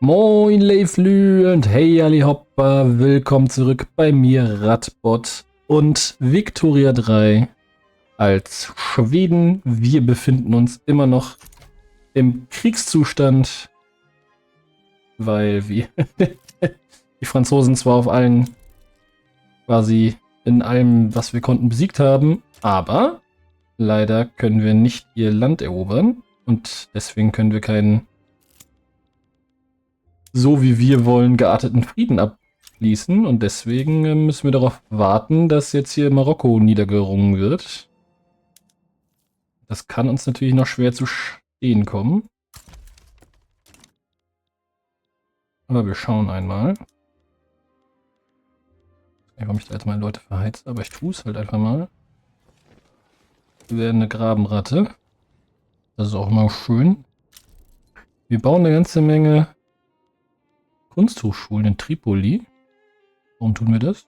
Moin Leiflü und hey Ali Hopper, willkommen zurück bei mir Radbot und Victoria 3 als Schweden. Wir befinden uns immer noch im Kriegszustand, weil wir die Franzosen zwar auf allen, quasi in allem, was wir konnten, besiegt haben, aber leider können wir nicht ihr Land erobern und deswegen können wir keinen so wie wir wollen gearteten Frieden abschließen und deswegen müssen wir darauf warten, dass jetzt hier Marokko niedergerungen wird. Das kann uns natürlich noch schwer zu stehen kommen. Aber wir schauen einmal. Ich weiß nicht, warum ich da jetzt meine Leute verheizt, aber ich tue es halt einfach mal. Wir werden eine Grabenratte. Das ist auch mal schön. Wir bauen eine ganze Menge Kunsthochschulen in Tripoli. Warum tun wir das?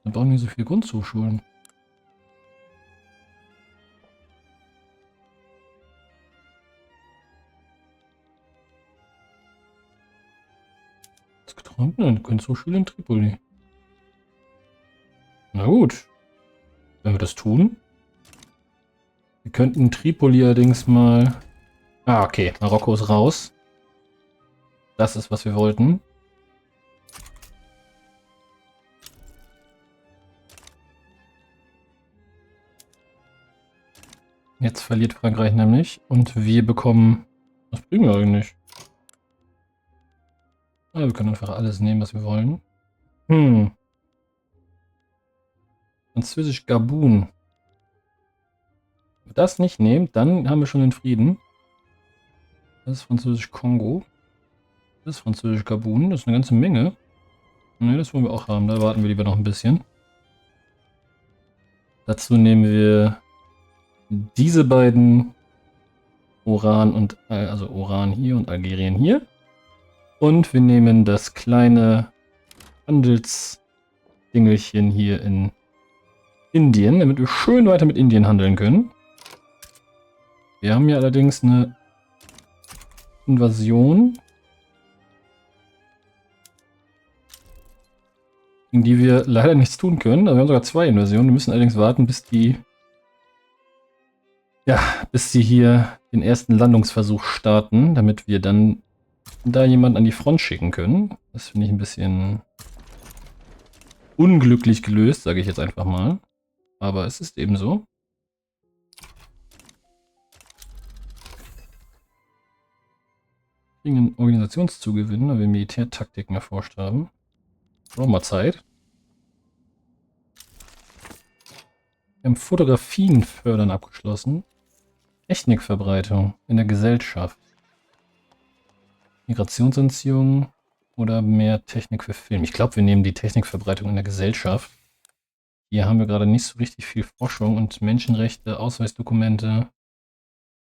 Wir bauen nicht so viele Kunsthochschulen. Was geträumt? Eine Kunsthochschule in Tripoli. Na gut. Wenn wir das tun. Wir könnten Tripoli allerdings mal... Ah, okay. Marokko ist raus. Das ist, was wir wollten. Jetzt verliert Frankreich nämlich. Und wir bekommen... Was bringen wir eigentlich? Ah, wir können einfach alles nehmen, was wir wollen. Französisch Gabun. Wenn wir das nicht nehmen, dann haben wir schon den Frieden. Das ist Französisch Kongo. Das ist Französisch Gabun. Das ist eine ganze Menge. Ne, das wollen wir auch haben. Da warten wir lieber noch ein bisschen. Dazu nehmen wir diese beiden Oran und also Oran hier und Algerien hier. Und wir nehmen das kleine Handelsdingelchen hier in Indien, damit wir schön weiter mit Indien handeln können. Wir haben ja allerdings eine Invasion, gegen die wir leider nichts tun können. Also wir haben sogar zwei Invasionen. Wir müssen allerdings warten, bis die hier den ersten Landungsversuch starten, damit wir dann da jemanden an die Front schicken können. Das finde ich ein bisschen unglücklich gelöst, sage ich jetzt einfach mal. Aber es ist eben so. Wir kriegen einen Organisationszugewinn, weil wir Militärtaktiken erforscht haben. Brauchen wir Zeit. Wir haben Fotografien fördern abgeschlossen. Technikverbreitung in der Gesellschaft. Migrationsentziehung oder mehr Technik für Film. Ich glaube, wir nehmen die Technikverbreitung in der Gesellschaft. Hier haben wir gerade nicht so richtig viel Forschung und Menschenrechte, Ausweisdokumente.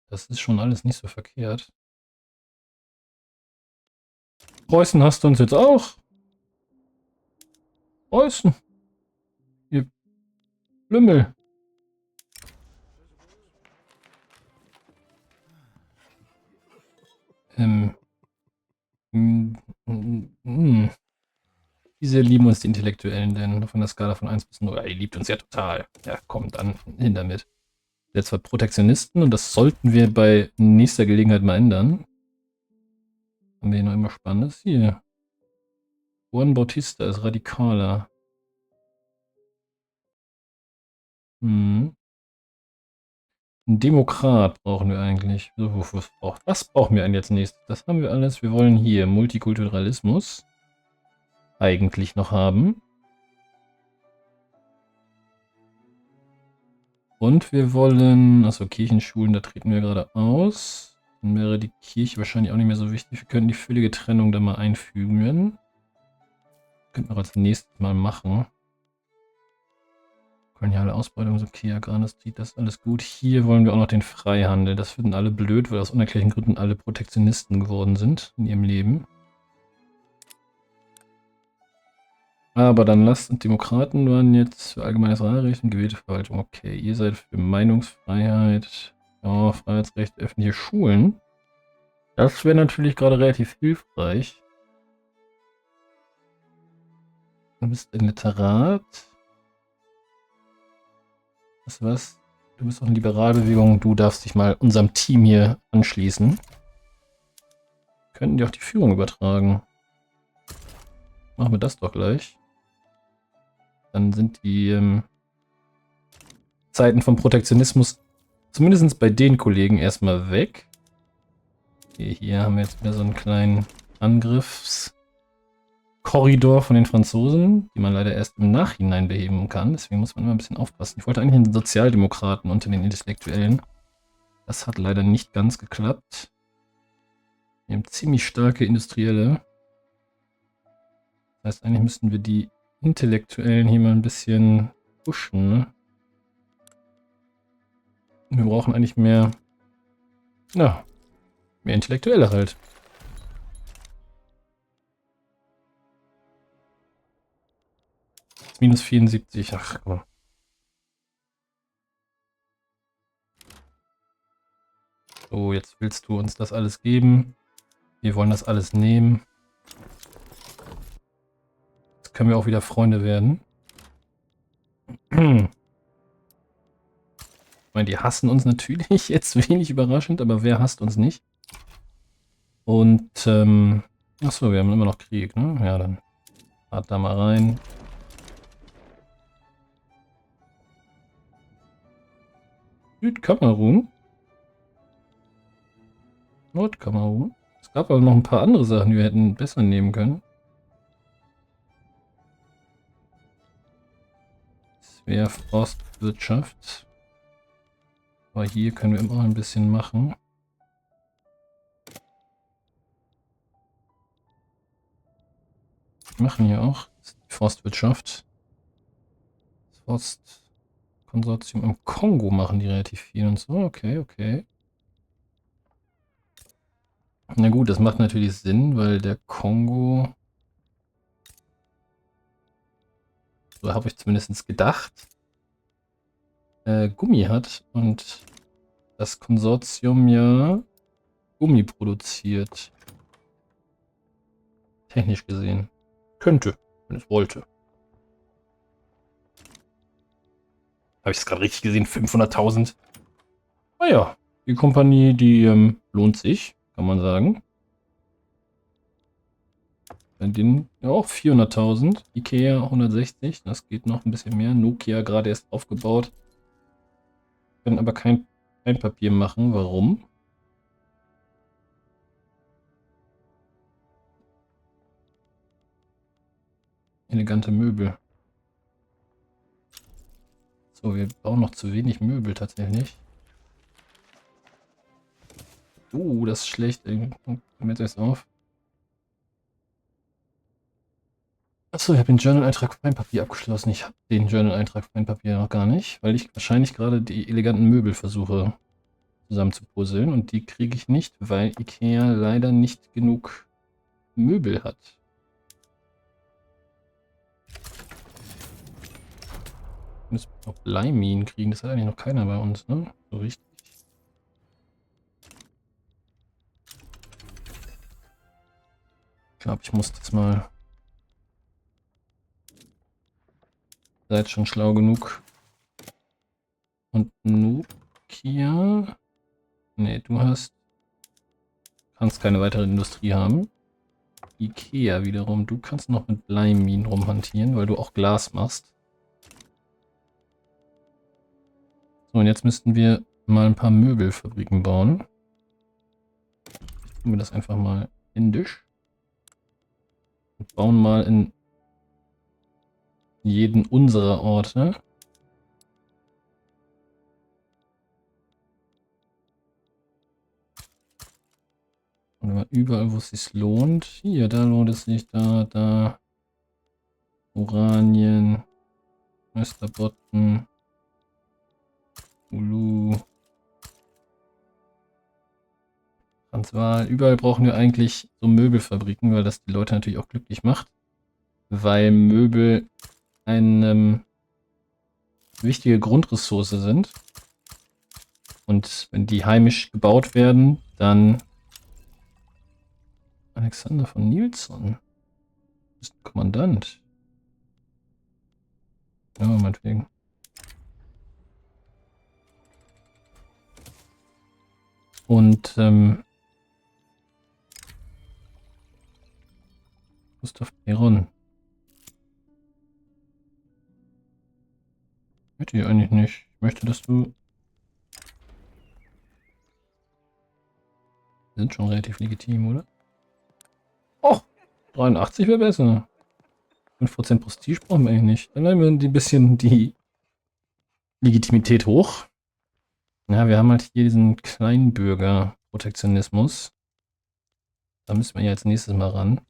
Das ist schon alles nicht so verkehrt. Preußen hast du uns jetzt auch. Preußen. Ihr Lümmel. Wie sehr lieben uns die Intellektuellen denn von der Skala von 1 bis 0? Ja, ihr liebt uns ja total. Ja, kommt dann hin damit. Jetzt zwar Protektionisten und das sollten wir bei nächster Gelegenheit mal ändern. Haben wir hier noch immer Spannendes? Hier. Juan Bautista ist radikaler. Ein Demokrat brauchen wir eigentlich. Was brauchen wir denn jetzt nächstes? Das haben wir alles. Wir wollen hier Multikulturalismus eigentlich noch haben. Und wir wollen, also Kirchenschulen, da treten wir gerade aus. Dann wäre die Kirche wahrscheinlich auch nicht mehr so wichtig. Wir können die völlige Trennung da mal einfügen. Könnten wir auch als nächstes mal machen. Koloniale Ausbeutung ist okay, Agrarindustrie, das ist alles gut. Hier wollen wir auch noch den Freihandel. Das finden alle blöd, weil aus unerklärlichen Gründen alle Protektionisten geworden sind in ihrem Leben. Aber dann lasst und Demokraten waren jetzt für allgemeines Wahlrecht und gewählte Verwaltung. Okay, ihr seid für Meinungsfreiheit, ja, Freiheitsrecht, öffentliche Schulen. Das wäre natürlich gerade relativ hilfreich. Du bist ein Literat. Was? Du bist auch eine Liberalbewegung. Du darfst dich mal unserem Team hier anschließen. Könnten dir auch die Führung übertragen. Machen wir das doch gleich. Dann sind die Zeiten vom Protektionismus zumindest bei den Kollegen erstmal weg. Okay, hier haben wir jetzt wieder so einen kleinen Angriffskorridor von den Franzosen, die man leider erst im Nachhinein beheben kann. Deswegen muss man immer ein bisschen aufpassen. Ich wollte eigentlich einen Sozialdemokraten unter den Intellektuellen. Das hat leider nicht ganz geklappt. Wir haben ziemlich starke Industrielle. Das heißt, eigentlich müssten wir die Intellektuellen hier mal ein bisschen pushen, ne? Wir brauchen eigentlich mehr, ja, mehr Intellektuelle halt. Minus 74, ach komm. So, jetzt willst du uns das alles geben. Wir wollen das alles nehmen. Jetzt können wir auch wieder Freunde werden. Ich meine, die hassen uns natürlich, jetzt wenig überraschend, aber wer hasst uns nicht? Und, achso, wir haben immer noch Krieg, ne? Ja, dann fahrt da mal rein. Südkamerun? Nordkamerun? Es gab aber noch ein paar andere Sachen, die wir hätten besser nehmen können. Das wäre Forstwirtschaft. Aber hier können wir immer ein bisschen machen. Wir machen hier auch die Forstwirtschaft. Das Forstkonsortium im Kongo machen die relativ viel und so. Okay, okay. Na gut, das macht natürlich Sinn, weil der Kongo, so habe ich zumindest gedacht, Gummi hat und das Konsortium ja Gummi produziert. Technisch gesehen. Könnte, wenn es wollte. Habe ich es gerade richtig gesehen? 500.000? Naja, die Kompanie, die lohnt sich, kann man sagen. Bei denen ja auch 400.000. Ikea 160, das geht noch ein bisschen mehr. Nokia gerade erst aufgebaut. Können aber kein Papier machen. Warum? Elegante Möbel. So, wir bauen noch zu wenig Möbel tatsächlich. Das ist schlecht. Damit es auf. Achso, ich habe den Journal-Eintrag Feinpapier abgeschlossen. Ich habe den Journal-Eintrag Feinpapier noch gar nicht, weil ich wahrscheinlich gerade die eleganten Möbel versuche zusammen zu puzzeln. Und die kriege ich nicht, weil Ikea leider nicht genug Möbel hat. Wir müssen noch Bleiminen kriegen. Das hat eigentlich noch keiner bei uns, ne? So richtig. Ich glaube, ich muss das mal... Seid schon schlau genug. Und Nokia... Ne, du kannst keine weitere Industrie haben. Ikea wiederum, du kannst noch mit Bleiminen rumhantieren, weil du auch Glas machst. So, und jetzt müssten wir mal ein paar Möbelfabriken bauen. Tun wir das einfach mal indisch. Und bauen mal in jeden unserer Orte. Und mal überall, wo es sich lohnt. Hier, da lohnt es sich, da. Oranien. Österbotten. Ulu. Transvaal. Überall brauchen wir eigentlich so Möbelfabriken, weil das die Leute natürlich auch glücklich macht. Weil Möbel eine wichtige Grundressource sind. Und wenn die heimisch gebaut werden, dann Alexander von Nilsson. Du bist ein Kommandant. Ja, meinetwegen. Und Gustav Peron. Möchte ich eigentlich nicht. Ich möchte, dass du... Wir sind schon relativ legitim, oder? Oh, 83 wäre besser. 5% Prestige brauchen wir eigentlich nicht. Dann nehmen wir ein bisschen die Legitimität hoch. Ja, wir haben halt hier diesen Kleinbürger-Protektionismus. Da müssen wir ja als nächstes mal ran.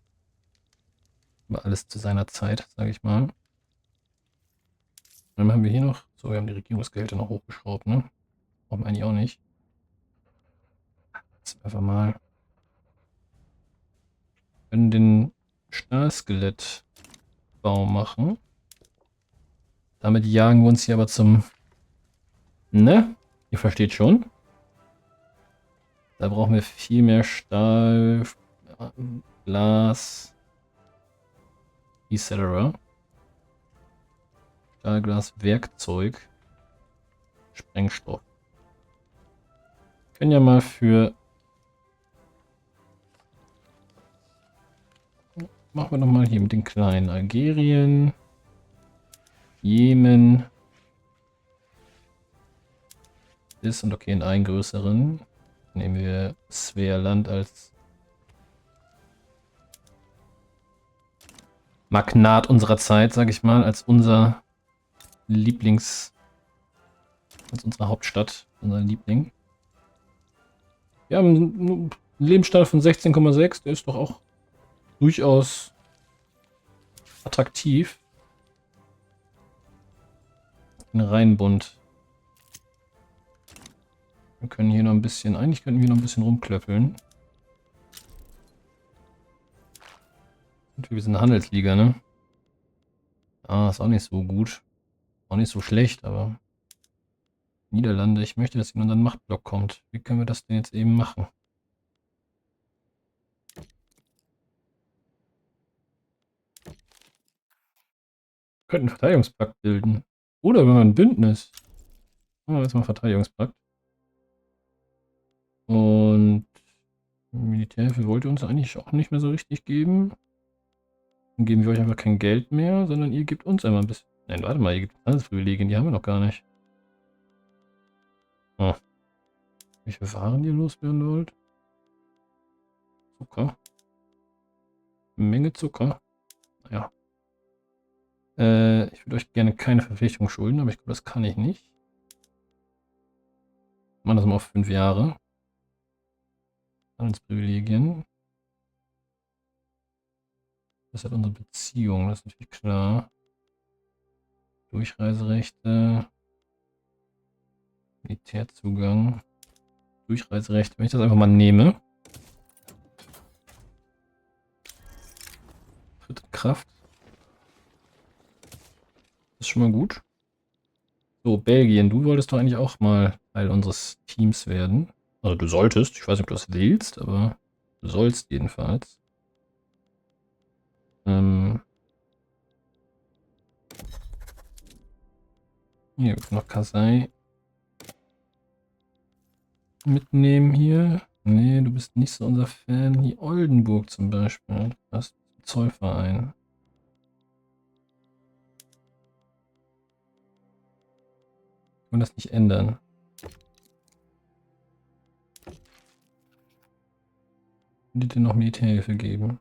Aber alles zu seiner Zeit, sage ich mal. Und dann haben wir hier noch... So, wir haben die Regierungsgehälter noch hochgeschraubt, ne? Brauchen wir eigentlich auch nicht. Jetzt einfach mal... Wir können den Stahlskelettbau machen. Damit jagen wir uns hier aber zum... Ne? Ihr versteht schon. Da brauchen wir viel mehr Stahl, Glas, etc. Stahl, Glas, Werkzeug, Sprengstoff. Wir können ja mal für... Machen wir doch mal hier mit den kleinen. Algerien, Jemen. Ist und okay, in einen größeren. Nehmen wir Svealand als Magnat unserer Zeit, sage ich mal, als unser als unsere Hauptstadt, unser Liebling. Wir haben einen Lebensstandard von 16,6, der ist doch auch durchaus attraktiv. Ein Rheinbund. Wir können hier noch ein bisschen, eigentlich könnten wir noch ein bisschen rumklöppeln. Und wir sind eine Handelsliga, ne? Ah, ist auch nicht so gut. Auch nicht so schlecht, aber Niederlande, ich möchte, dass in unseren Machtblock kommt. Wie können wir das denn jetzt eben machen? Wir könnten einen Verteidigungspakt bilden. Oder wenn wir ein Bündnis. Machen wir jetzt mal einen Verteidigungspakt. Und Militärhilfe wollt ihr uns eigentlich auch nicht mehr so richtig geben. Dann geben wir euch einfach kein Geld mehr, sondern ihr gebt uns einmal ein bisschen. Nein, warte mal, ihr gebt Handelsprivilegien, die haben wir noch gar nicht. Oh. Welche Waren ihr loswerden wollt? Zucker. Menge Zucker. Naja. Ich würde euch gerne keine Verpflichtung schulden, aber ich glaube, das kann ich nicht. Machen das mal auf 5 Jahre. Handelsprivilegien. Das hat unsere Beziehung, das ist natürlich klar. Durchreiserechte. Militärzugang. Durchreiserechte. Wenn ich das einfach mal nehme. Dritte Kraft. Das ist schon mal gut. So, Belgien, du wolltest doch eigentlich auch mal Teil unseres Teams werden. Also du solltest, ich weiß nicht, ob du das willst, aber du sollst jedenfalls. Hier noch Kasai mitnehmen hier. Nee, du bist nicht so unser Fan. Hier Oldenburg zum Beispiel. Das ist ein Zollverein. Kann man das nicht ändern? Könntet ihr noch Militärhilfe geben?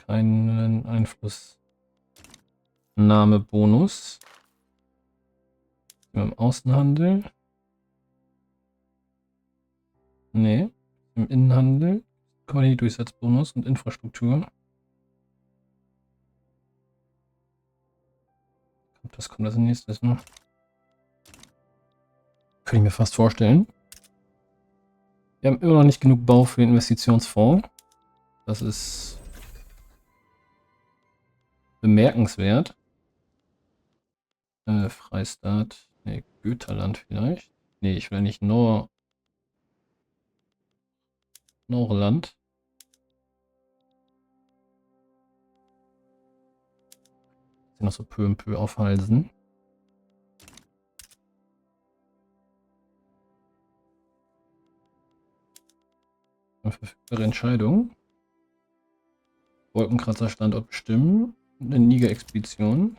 Keinen Einflussnahmebonus. Im Außenhandel? Nee. Im Innenhandel? Qualitätsdurchsatzbonus und Infrastruktur. Das kommt als nächstes, ne? Könnte ich mir fast vorstellen. Wir haben immer noch nicht genug Bau für den Investitionsfonds. Das ist bemerkenswert. Freistaat. Ne, Götaland vielleicht. Ne, ich will nicht nur Noch Land. Sie noch so peu und peu aufhalsen. Eine verfügbare Entscheidung. Wolkenkratzer Standort bestimmen. Eine Niger-Expedition.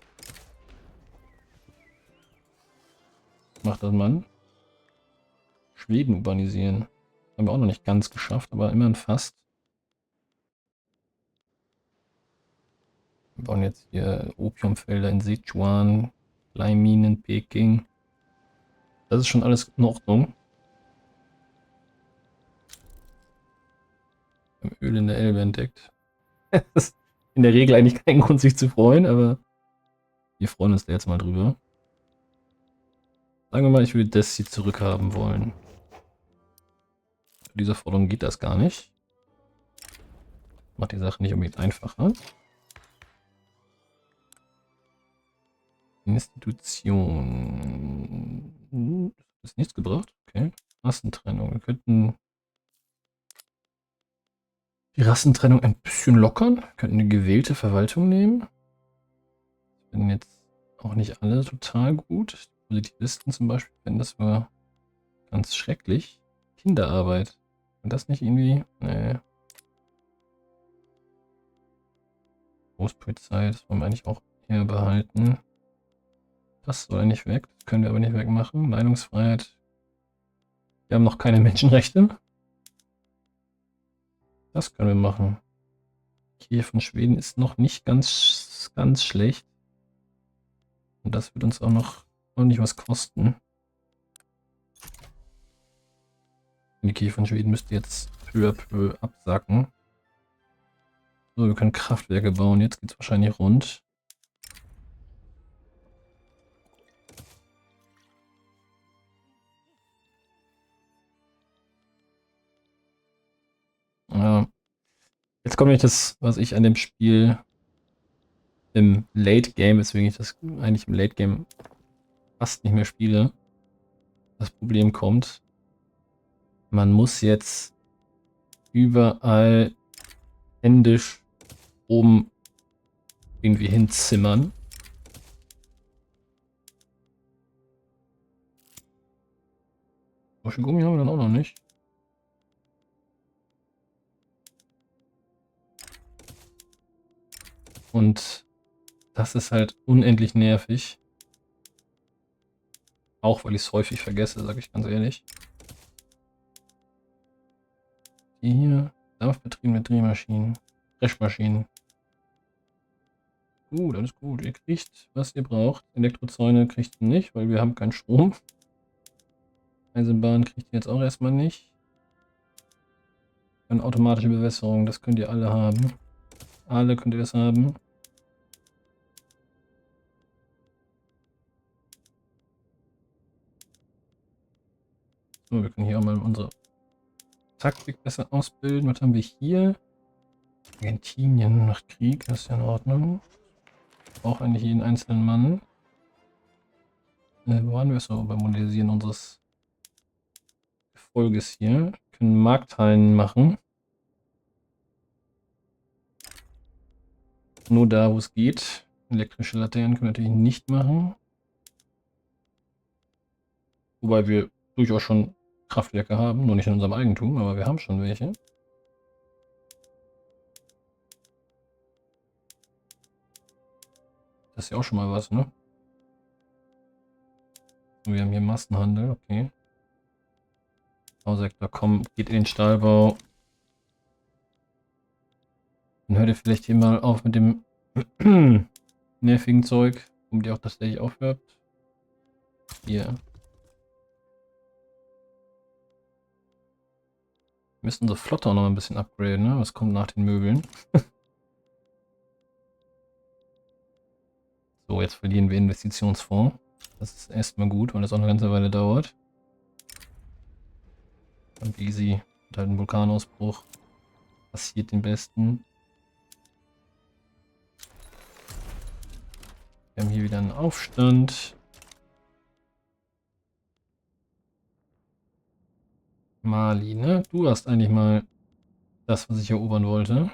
Macht das Mann. Schweden urbanisieren. Haben wir auch noch nicht ganz geschafft, aber immerhin fast. Wir bauen jetzt hier Opiumfelder in Sichuan, Leiminen in Peking. Das ist schon alles in Ordnung. Wir haben Öl in der Elbe entdeckt. Das ist in der Regel eigentlich kein Grund, sich zu freuen, aber wir freuen uns da jetzt mal drüber. Sagen wir mal, ich würde das hier zurückhaben wollen. Für diese Forderung geht das gar nicht. Macht die Sache nicht unbedingt einfacher. Institution. Ist nichts gebracht? Okay. Rassentrennung. Wir könnten die Rassentrennung ein bisschen lockern. Wir könnten eine gewählte Verwaltung nehmen. Das finden jetzt auch nicht alle total gut. Positivisten zum Beispiel finden das sogar ganz schrecklich. Kinderarbeit. Und das nicht irgendwie? Nee. Großpolizei, das wollen wir eigentlich auch hier behalten. Das soll eigentlich weg. Das können wir aber nicht wegmachen. Meinungsfreiheit. Wir haben noch keine Menschenrechte. Das können wir machen. Kiew von Schweden ist noch nicht ganz schlecht. Und das wird uns auch noch ordentlich was kosten. Die Kiew von Schweden müsste jetzt peu à peu absacken. So, wir können Kraftwerke bauen. Jetzt geht es wahrscheinlich rund. Ja. Jetzt kommt nämlich das, was ich an dem Spiel im Late Game, weswegen ich das eigentlich im Late Game fast nicht mehr spiele. Das Problem kommt, man muss jetzt überall händisch oben irgendwie hinzimmern. Gummi haben wir dann auch noch nicht. Und das ist halt unendlich nervig. Auch weil ich es häufig vergesse, sage ich ganz ehrlich. Die hier, dampfbetriebene Drehmaschinen, Dreschmaschinen. Das ist gut. Ihr kriegt, was ihr braucht. Elektrozäune kriegt ihr nicht, weil wir haben keinen Strom. Eisenbahn kriegt ihr jetzt auch erstmal nicht. Eine automatische Bewässerung, das könnt ihr alle haben. Alle könnt ihr das haben. So, wir können hier auch mal unsere Taktik besser ausbilden. Was haben wir hier? Argentinien macht Krieg, das ist ja in Ordnung. Braucht eigentlich jeden einzelnen Mann. Wo waren wir so beim Modellisieren unseres Gefolges hier? Wir können Markthallen machen. Nur da, wo es geht. Elektrische Laternen können wir natürlich nicht machen. Wobei wir durchaus schon Kraftwerke haben, nur nicht in unserem Eigentum, aber wir haben schon welche. Das ist ja auch schon mal was, ne? Wir haben hier Massenhandel, okay. Bausektor, komm, geht in den Stahlbau. Dann hört ihr vielleicht hier mal auf mit dem nervigen Zeug, womit ihr auch tatsächlich aufhört. Hier. Wir müssen unsere Flotte auch noch ein bisschen upgraden, ne? Was kommt nach den Möbeln? So, jetzt verlieren wir Investitionsfonds. Das ist erstmal gut, weil das auch eine ganze Weile dauert. Und easy. Und halt ein Vulkanausbruch. Passiert den Besten. Wir haben hier wieder einen Aufstand. Mali, ne? Du hast eigentlich mal das, was ich erobern wollte.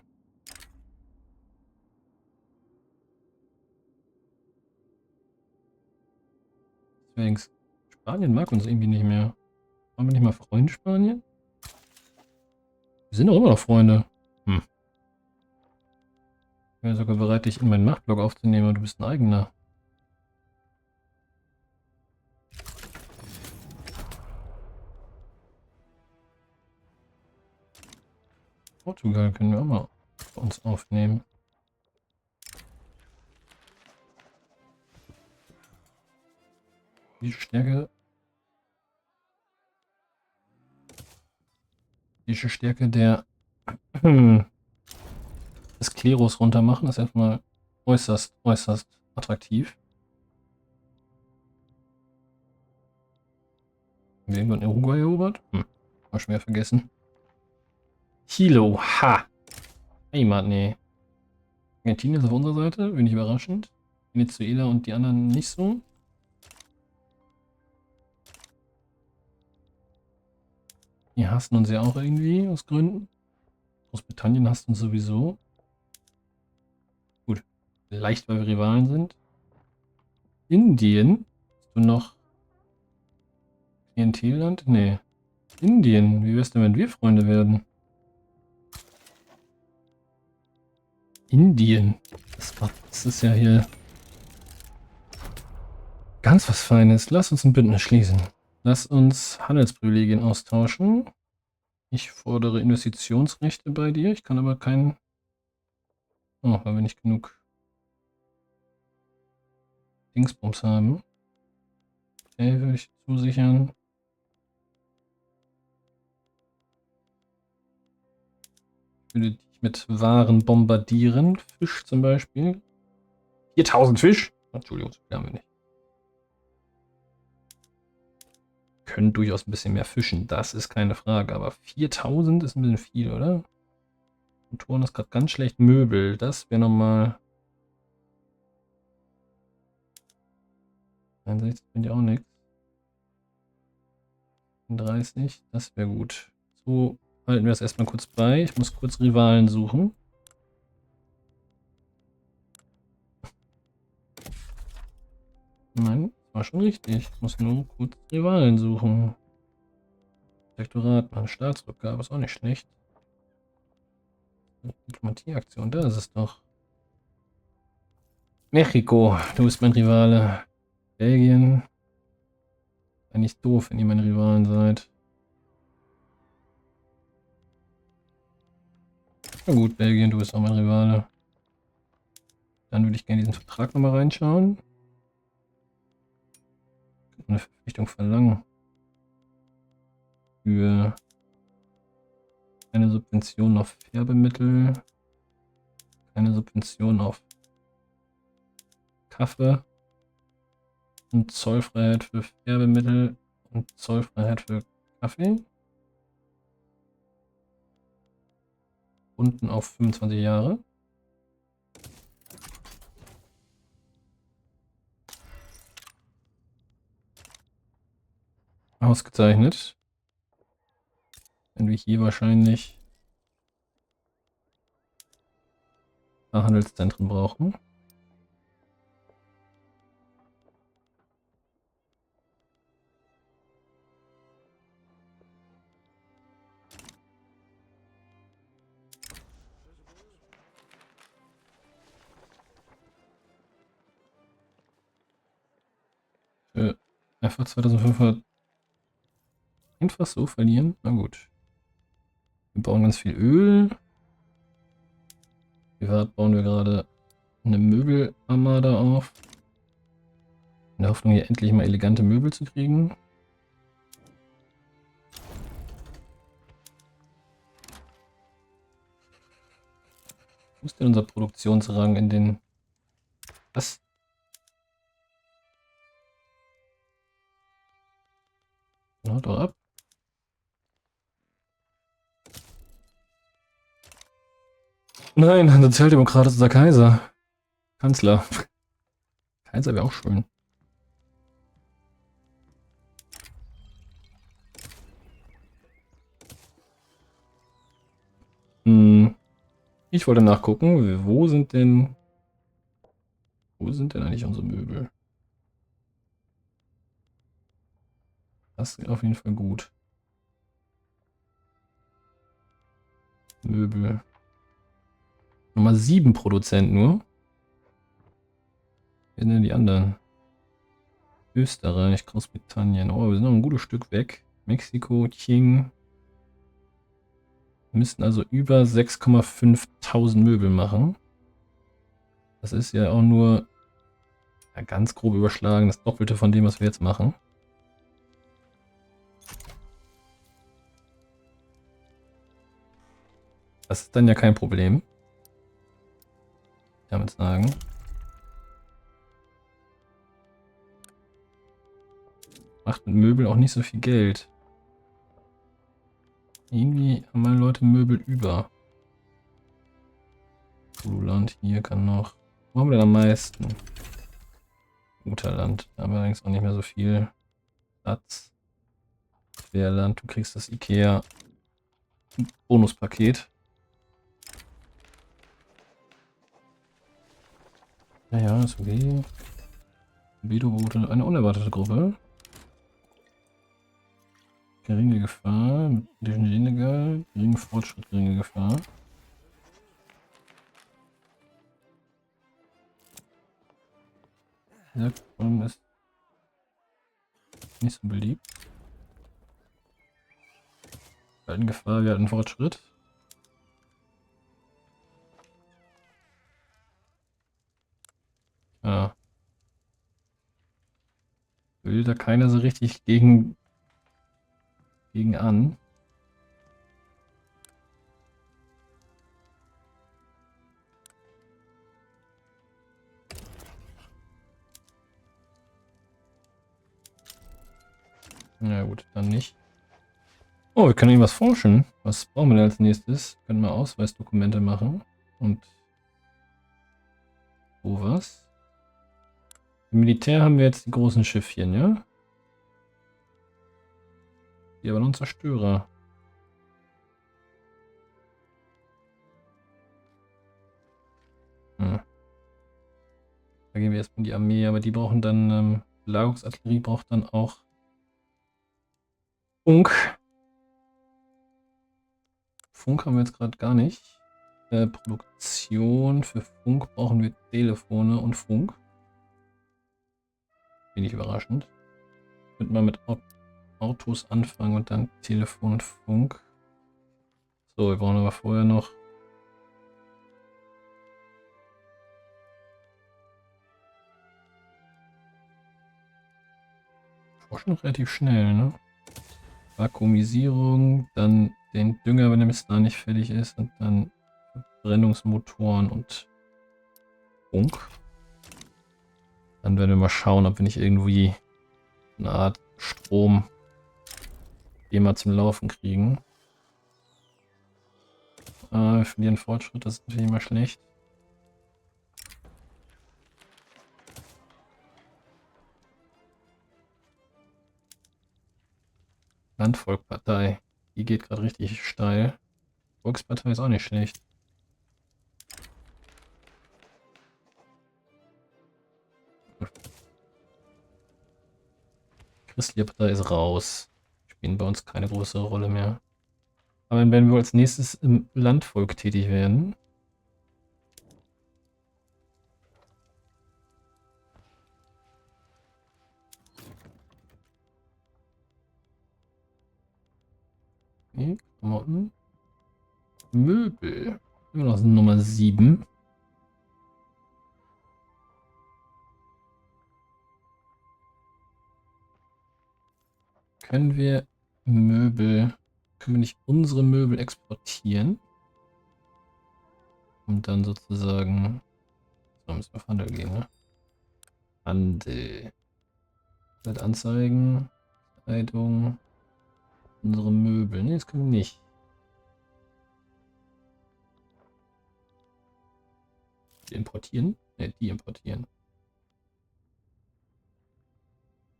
Deswegen, Spanien mag uns irgendwie nicht mehr. Waren wir nicht mal Freunde, Spanien? Wir sind doch immer noch Freunde. Hm. Ich wäre sogar bereit, dich in meinen Machtblock aufzunehmen, aber du bist ein eigener. Portugal können wir auch mal bei uns aufnehmen. Die Stärke. Die Stärke des Klerus runter machen ist erstmal äußerst, äußerst attraktiv. Haben wir irgendwann Uruguay erobert? War schwer vergessen. Hilo, ha! Heimat, nee. Argentinien ist auf unserer Seite, wenig überraschend. Venezuela und die anderen nicht so. Die hassen uns ja auch irgendwie, aus Gründen. Großbritannien hasst uns sowieso. Gut, vielleicht, weil wir Rivalen sind. Indien? Hast du noch Klientelland? Nee. Indien, wie wär's denn, wenn wir Freunde werden? Indien. Das ist ja hier ganz was Feines. Lass uns ein Bündnis schließen. Lass uns Handelsprivilegien austauschen. Ich fordere Investitionsrechte bei dir. Ich kann aber keinen... Oh, weil wir nicht genug Dingsbums haben. Okay, will ich zusichern. Ich würde dich mit Waren bombardieren. Fisch zum Beispiel. 4000 Fisch? Entschuldigung, so viel haben wir nicht. Können durchaus ein bisschen mehr fischen, das ist keine Frage. Aber 4000 ist ein bisschen viel, oder? Motoren ist gerade ganz schlecht. Möbel, das wäre nochmal... 61 bin ja auch nichts. 30, das wäre gut. So halten wir es erstmal kurz bei. Ich muss kurz Rivalen suchen. Nein, war schon richtig. Ich muss nur kurz Rivalen suchen. Direktorat, meine Staatsrückgabe ist auch nicht schlecht. Diplomatieaktion, da ist es doch. Mexiko, du bist mein Rivale. Belgien. Eigentlich doof, wenn ihr meine Rivalen seid. Na gut, Belgien, du bist auch mein Rivale. Dann würde ich gerne diesen Vertrag nochmal reinschauen. Eine Verpflichtung verlangen. Für eine Subvention auf Färbemittel. Keine Subvention auf Kaffee. Und Zollfreiheit für Färbemittel und Zollfreiheit für Kaffee. Unten auf 25 Jahre. Ausgezeichnet. Wenn wir hier wahrscheinlich Handelszentren brauchen. Einfach 2500 einfach so verlieren? Na gut. Wir bauen ganz viel Öl. Privat bauen wir gerade eine Möbelarmada auf. In der Hoffnung, hier endlich mal elegante Möbel zu kriegen. Wo ist denn unser Produktionsrang in den... Was? Haut doch ab. Nein, ein Sozialdemokrat ist unser Kaiser. Kanzler. Kaiser wäre auch schön. Ich wollte nachgucken, wo sind denn eigentlich unsere Möbel? Das ist auf jeden Fall gut. Möbel. Nummer 7 Produzent nur. Wer sind denn die anderen? Österreich, Großbritannien. Oh, wir sind noch ein gutes Stück weg. Mexiko, Qing. Wir müssten also über 6.500 Möbel machen. Das ist ja auch nur ganz grob überschlagen das Doppelte von dem, was wir jetzt machen. Das ist dann ja kein Problem. Damit sagen. Macht mit Möbel auch nicht so viel Geld. Irgendwie haben meine Leute Möbel über. Land hier kann noch. Wo haben wir denn am meisten? Mutterland. Da haben wir allerdings auch nicht mehr so viel Platz. Querland, du kriegst das IKEA Bonuspaket. Naja, ist okay. Bedo-Boote, eine unerwartete Gruppe. Geringe Gefahr, illegal, geringe Fortschritt, geringe Gefahr. Ja, ist nicht so beliebt. Wir hatten Gefahr, wir hatten Fortschritt. Ja. Will da keiner so richtig gegen an. Na gut, dann nicht. Oh, wir können irgendwas forschen. Was brauchen wir denn als nächstes? Können wir Ausweisdokumente machen. Und wo was? Im Militär haben wir jetzt die großen Schiffchen, ja? Die aber noch ein Zerstörer. Hm. Da gehen wir erstmal in die Armee, aber die brauchen dann, Belagerungsartillerie braucht dann auch Funk. Funk haben wir jetzt gerade gar nicht. Produktion für Funk brauchen wir Telefone und Funk. Wenig überraschend. Könnte man mit Autos anfangen und dann Telefon und Funk. So, wir brauchen aber vorher noch schon relativ schnell, ne? Vakuumisierung, dann den Dünger, wenn der bis da nicht fertig ist, und dann Verbrennungsmotoren und Funk. Dann werden wir mal schauen, ob wir nicht irgendwie eine Art Strom mal zum Laufen kriegen. Wir verlieren Fortschritt, das ist natürlich immer schlecht. Landvolkpartei. Die geht gerade richtig steil. Volkspartei ist auch nicht schlecht. Christliche Partei ist raus. Spielen bei uns keine größere Rolle mehr. Aber dann werden wir als nächstes im Landvolk tätig werden. Okay, Klamotten. Möbel. Immer noch Nummer 7. Können wir nicht unsere Möbel exportieren? Und dann sozusagen, so müssen wir auf Handel gehen, ne? Handel. Anzeigen, Kleidung, unsere Möbel. Ne, das können wir nicht. Die importieren? Ne, die importieren.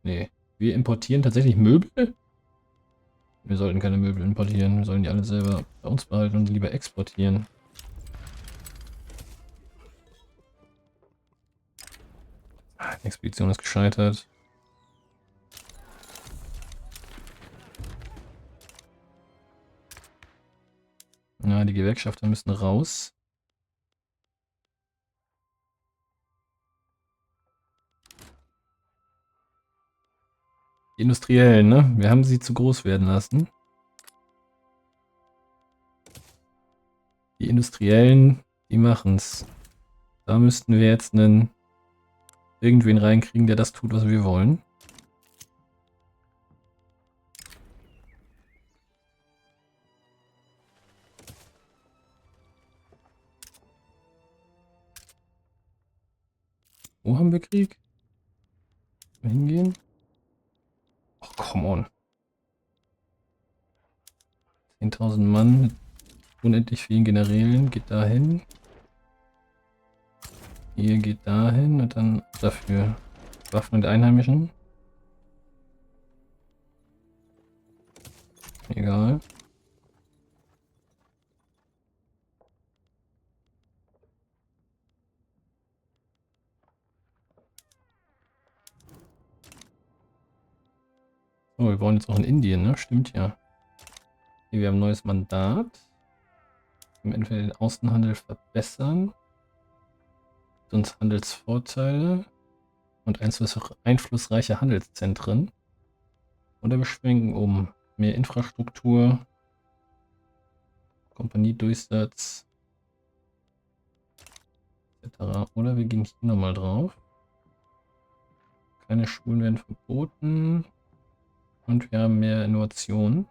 Ne, wir importieren tatsächlich Möbel? Wir sollten keine Möbel importieren. Wir sollen die alle selber bei uns behalten und lieber exportieren. Expedition ist gescheitert. Ja, die Gewerkschafter müssen raus. Die Industriellen, ne? Wir haben sie zu groß werden lassen. Die Industriellen, die machen's. Da müssten wir jetzt irgendwen reinkriegen, der das tut, was wir wollen. Wo haben wir Krieg? Hingehen? Oh, come on. 10.000 Mann mit unendlich vielen Generälen. Geht dahin. Ihr geht dahin und dann dafür Waffen und Einheimischen. Egal. Oh, wir brauchen jetzt auch in Indien, ne? Stimmt ja. Hier, wir haben ein neues Mandat. Wir können entweder den Außenhandel verbessern. Uns Handelsvorteile und einflussreiche Handelszentren. Oder wir schwenken um. Mehr Infrastruktur. Kompaniedurchsatz. Etc. Oder wir gehen hier nochmal drauf. Keine Schulen werden verboten. Und wir haben mehr Innovation.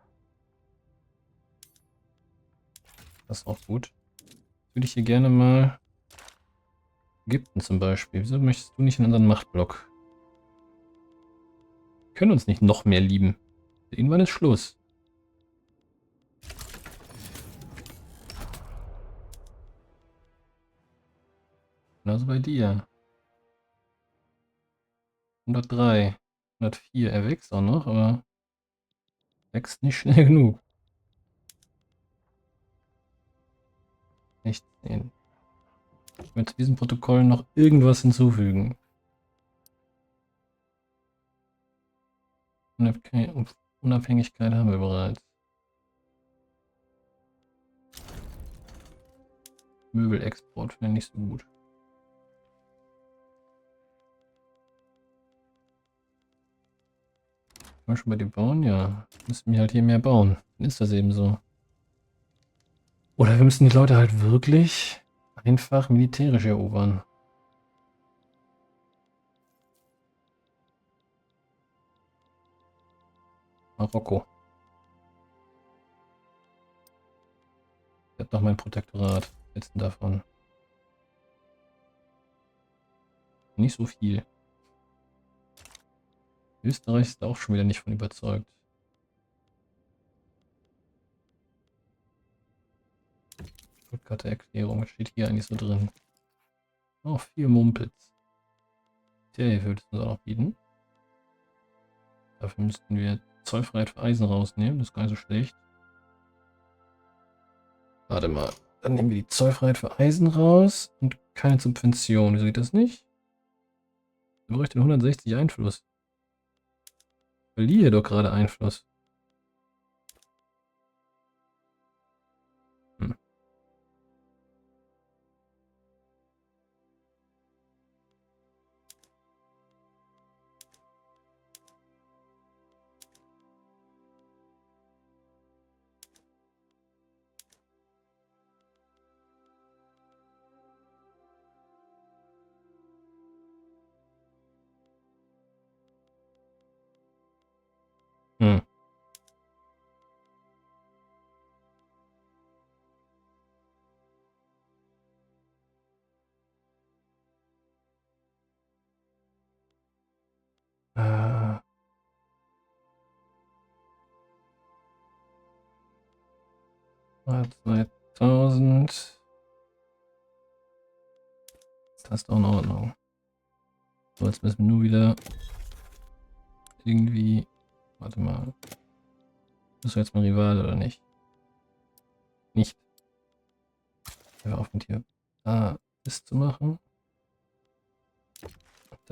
Das ist auch gut. Würde ich hier gerne mal Ägypten zum Beispiel. Wieso möchtest du nicht in unseren Machtblock? Wir können uns nicht noch mehr lieben. Irgendwann ist Schluss. Genauso bei dir. 103. 104. Er wächst auch noch, aber wächst nicht schnell genug. 16. Ich möchte zu diesem Protokoll noch irgendwas hinzufügen. Unabhängigkeit haben wir bereits. Möbelexport finde ich nicht so gut. Können wir schon bei dir bauen? Ja. Müssen wir halt hier mehr bauen. Dann ist das eben so. Oder wir müssen die Leute halt wirklich einfach militärisch erobern. Marokko. Ich hab noch mein Protektorat. Jetzt davon. Nicht so viel. Österreich ist da auch schon wieder nicht von überzeugt. Stuttgarter Erklärung. Was steht hier eigentlich so drin? Oh, 4 Mumpels. Der hier würde es uns auch noch bieten. Dafür müssten wir Zollfreiheit für Eisen rausnehmen. Das ist gar nicht so schlecht. Warte mal. Dann nehmen wir die Zollfreiheit für Eisen raus und keine Subvention. Wieso geht das nicht? Wir bräuchten 160 Einfluss. Ich verliere doch gerade Einfluss. Hm. Hm. Äh. 2000. Das ist doch in Ordnung. So, jetzt müssen wir nur wieder irgendwie. Warte mal. Bist du jetzt mal Rival oder nicht? Nicht. Hör auf mit hier. Da ist zu machen.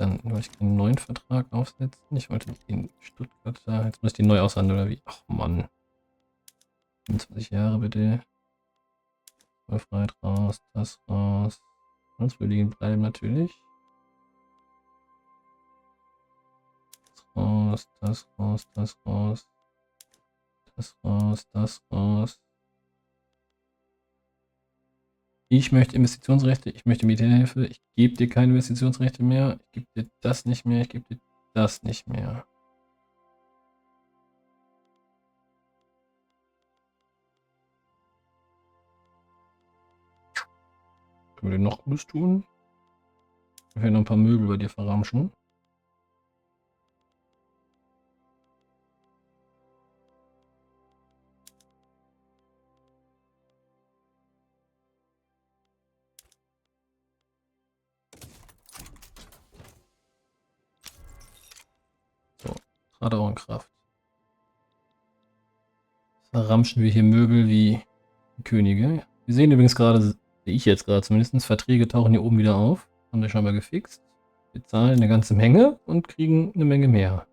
Dann wollte ich einen neuen Vertrag aufsetzen. Ich wollte den Stuttgarter. Jetzt muss ich den neu aushandeln, oder wie? Ach Mann. 25 Jahre bitte. Zollfreiheit raus, das raus. Sonstwürdigen bleiben natürlich. Das raus, das raus, das raus. Das raus, das raus. Ich möchte Investitionsrechte, ich möchte Mithilfe. Ich gebe dir keine Investitionsrechte mehr. Ich gebe dir das nicht mehr, ich gebe dir das nicht mehr. Können wir dir noch Gutes tun? Ich werde noch ein paar Möbel bei dir verramschen. So, Radau und Kraft. Verramschen wir hier Möbel wie Könige. Wir sehen übrigens gerade, sehe ich jetzt gerade zumindest, Verträge tauchen hier oben wieder auf. Haben wir schon mal gefixt. Wir zahlen eine ganze Menge und kriegen eine Menge mehr.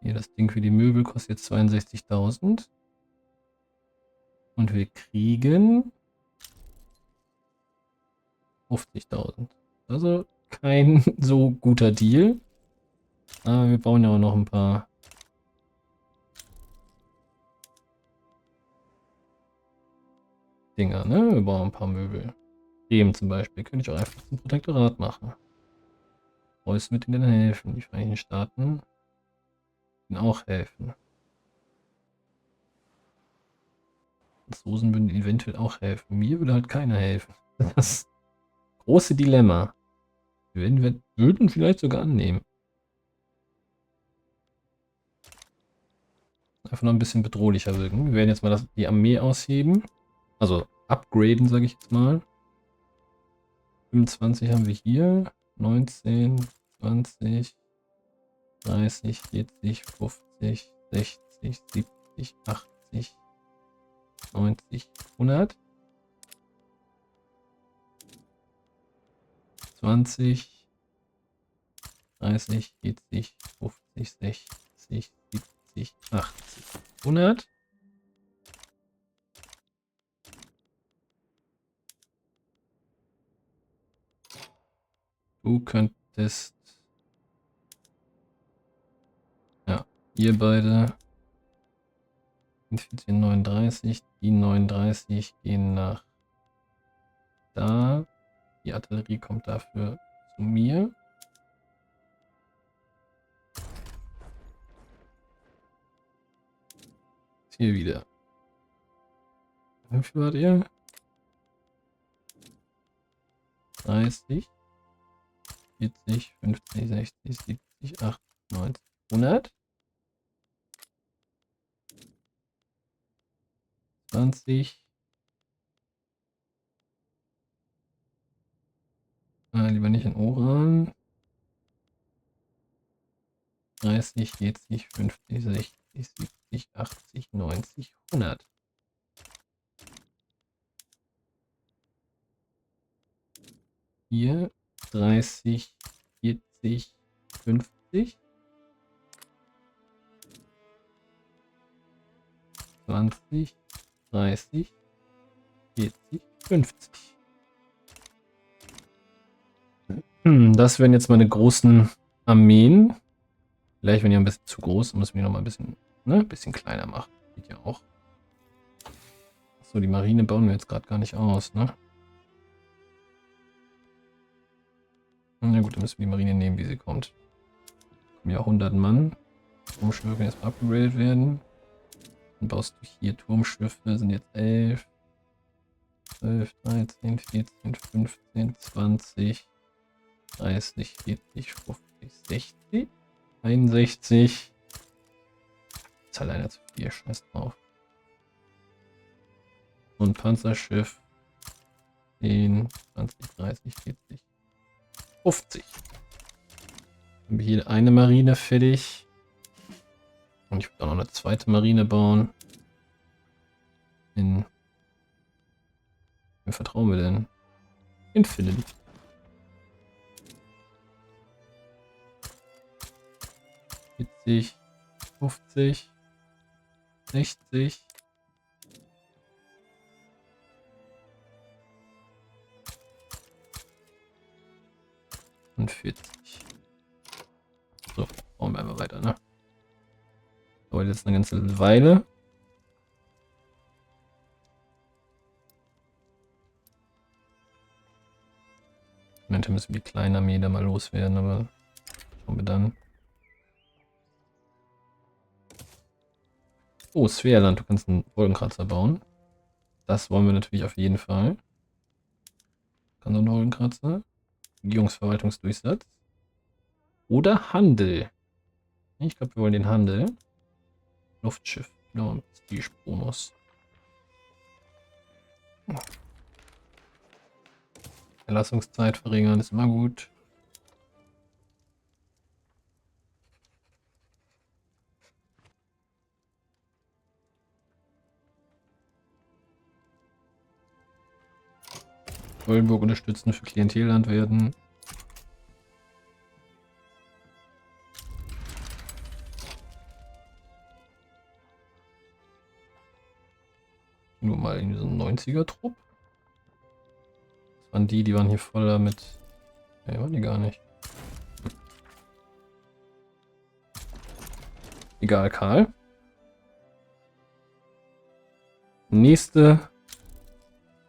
Hier, das Ding für die Möbel kostet jetzt 62.000. Und wir kriegen 50.000. Also kein so guter Deal. Aber wir bauen ja auch noch ein paar Dinger, ne? Wir bauen ein paar Möbel. Bremen zum Beispiel. Könnte ich auch einfach zum Protektorat machen. Preußen wird ihnen helfen. Die Vereinigten Staaten ihnen auch helfen. Franzosen würden eventuell auch helfen. Mir würde halt keiner helfen. Das große Dilemma. Wir würden vielleicht sogar annehmen. Einfach noch ein bisschen bedrohlicher wirken. Wir werden jetzt mal die Armee ausheben. Also upgraden, sage ich jetzt mal. 25 haben wir hier. 19, 20, 30, 40, 50, 60, 70, 80, 90, 100. 20, 30, 40, 50, 60, 70, 80, 100. Du könntest... Ja, ihr beide... 39, die 39 gehen nach da. Die Artillerie kommt dafür zu mir. Hier wieder. Wie viel wart ihr? 30, 40, 50, 60, 70, 80, 90, 100. 20. Lieber nicht in Oran. 30, 40, 50, 60, 70, 80, 90, 100. Hier 30, 40, 50. 20, 30, 40, 50. Das wären jetzt meine großen Armeen. Vielleicht, wenn ihr ein bisschen zu groß, müssen wir noch mal ein bisschen, ne, ein bisschen kleiner machen. Geht ja auch. So, die Marine bauen wir jetzt gerade gar nicht aus, ne? Na gut, dann müssen wir die Marine nehmen, wie sie kommt. Kommen ja 100 Mann. Turmschiffe können jetzt mal upgradet werden. Dann baust du hier Turmschiffe, sind jetzt 11, 12, 13, 14, 15, 20, 30, 40, 50, 60, 61. Das ist halt einer zu viel, scheiß drauf. Und Panzerschiff 10, 20, 30, 40, 50. Dann haben wir hier eine Marine fertig. Und ich würde auch noch eine zweite Marine bauen. Wem vertrauen wir denn? In Finnen. 40, 50, 60. Und 40. So, bauen wir einfach weiter, ne? Dauert jetzt eine ganze Weile. Manchmal müssen wir die kleine Armee da mal loswerden, aber schauen wir dann. Oh, Svealand, du kannst einen Wolkenkratzer bauen. Das wollen wir natürlich auf jeden Fall. Kann so ein Wolkenkratzer. Regierungsverwaltungsdurchsatz. Oder Handel. Ich glaube, wir wollen den Handel. Luftschiff. No, Prestige-Bonus. Verlassungszeit verringern ist immer gut. Oldenburg unterstützen für Klientelland werden. Nur mal in so einen 90er-Trupp. Das waren die waren hier voller mit. Ne, waren die gar nicht. Egal, Karl. Nächste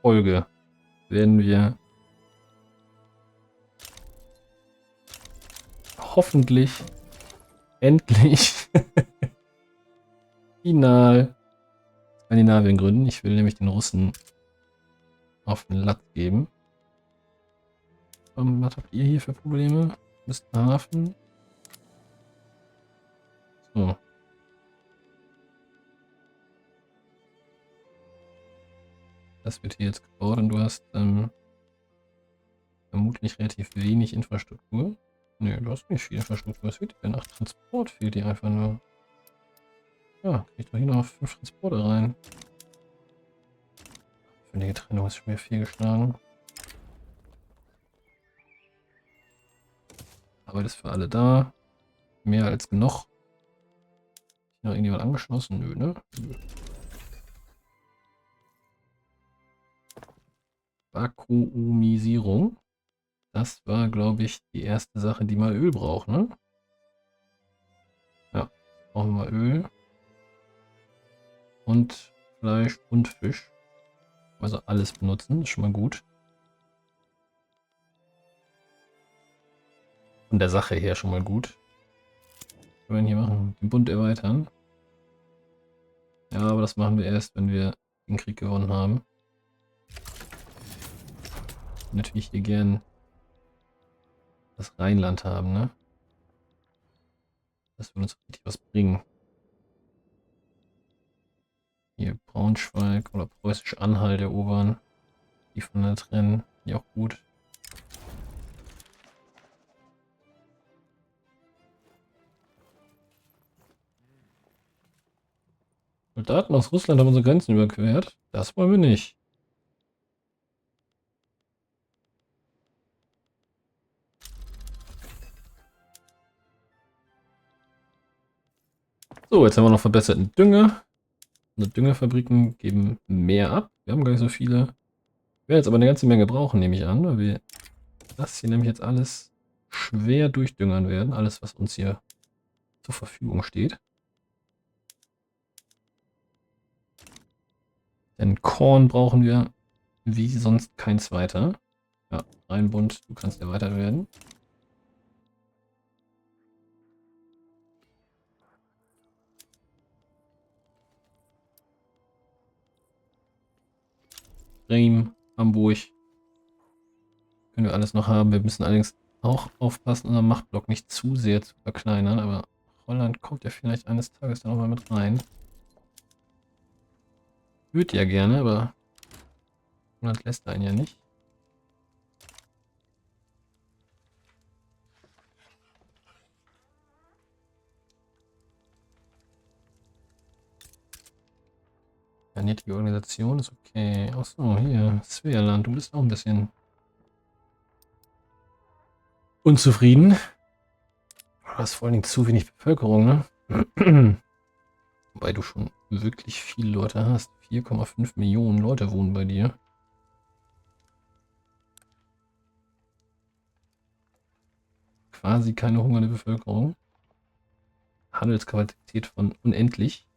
Folge werden wir hoffentlich endlich final Skandinavien gründen. Ich will nämlich den Russen auf den Latz geben. Was habt ihr hier für Probleme? Ist ein Hafen. So. Das wird hier jetzt gebaut und du hast vermutlich relativ wenig Infrastruktur. Nö, du hast nicht viel Infrastruktur. Was fehlt dir denn? Ach, Transport fehlt dir einfach nur. Ja, krieg ich doch hier noch 5 Transporte rein. Völlige Trennung ist schon wieder 4 geschlagen. Arbeit ist für alle da. Mehr als genug. Ist noch irgendjemand angeschlossen? Nö, ne? Nö. Vakuumisierung. Das war, glaube ich, die erste Sache, die mal Öl braucht, ne? Ja, brauchen wir mal Öl. Und Fleisch und Fisch. Also alles benutzen, ist schon mal gut. Von der Sache her schon mal gut. Was können wir hier machen? Den Bund erweitern. Ja, aber das machen wir erst, wenn wir den Krieg gewonnen haben. Natürlich hier gern das Rheinland haben, ne? Das würde uns richtig was bringen. Hier Braunschweig oder Preußisch-Anhalt erobern. Die voneinander trennen. Ja, auch gut. Soldaten aus Russland haben unsere Grenzen überquert. Das wollen wir nicht. So, jetzt haben wir noch verbesserten Dünger. Unsere Düngerfabriken geben mehr ab. Wir haben gar nicht so viele. Wir werden jetzt aber eine ganze Menge brauchen, nehme ich an, weil wir das hier nämlich jetzt alles schwer durchdüngern werden. Alles, was uns hier zur Verfügung steht. Denn Korn brauchen wir wie sonst keins weiter. Ja, Rheinbund, du kannst erweitert werden. Bremen, Hamburg. Können wir alles noch haben. Wir müssen allerdings auch aufpassen, unseren Machtblock nicht zu sehr zu verkleinern. Aber Holland kommt ja vielleicht eines Tages da nochmal mit rein. Würde ja gerne, aber Holland lässt einen ja nicht. Ja, die Organisation ist okay. Achso, hier, Svealand, du bist auch ein bisschen unzufrieden. hast vor allen Dingen zu wenig Bevölkerung, ne? Wobei du schon wirklich viele Leute hast. 4,5 Millionen Leute wohnen bei dir. Quasi keine hungernde Bevölkerung. Handelskapazität von unendlich.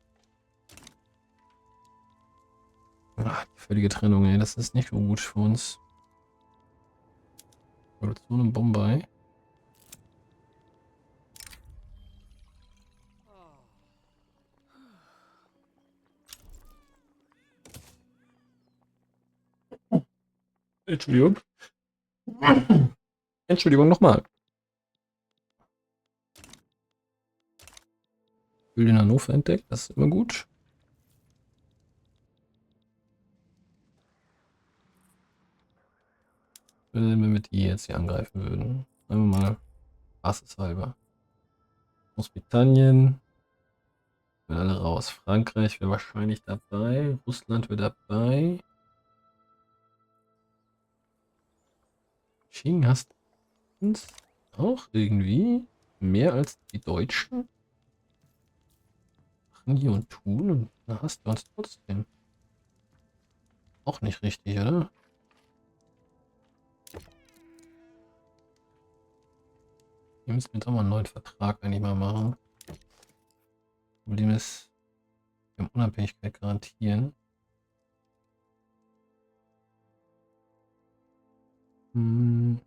Ach, die völlige Trennung, ey. Das ist nicht so gut für uns. Produktion in Bombay. Entschuldigung. Entschuldigung nochmal. Öl in Hannover entdeckt, das ist immer gut. Wenn wir die jetzt hier angreifen würden. Sagen wir mal, spaßeshalber. Großbritannien. Wir alle raus. Frankreich wäre wahrscheinlich dabei. Russland wäre dabei. Qing hast uns auch irgendwie mehr als die Deutschen. Machen hier und tun und da hast du uns trotzdem. Auch nicht richtig, oder? Wir müssen jetzt auch mal einen neuen Vertrag eigentlich mal machen. Problem ist, wir haben Unabhängigkeit garantieren. Hm.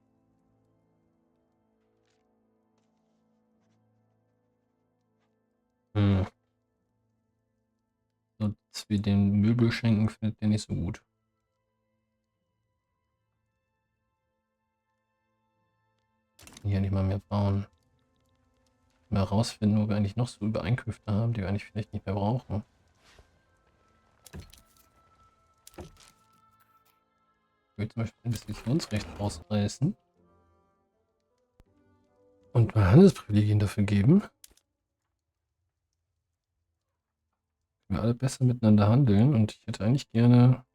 Hm. So, dass wir den Möbel schenken, findet der nicht so gut. Hier nicht mal mehr bauen. Mal herausfinden, wo wir eigentlich noch so Übereinkünfte haben, die wir eigentlich vielleicht nicht mehr brauchen. Ich will zum Beispiel Investitionsrecht ausreißen. Und mal Handelsprivilegien dafür geben. Wir alle besser miteinander handeln und ich hätte eigentlich gerne.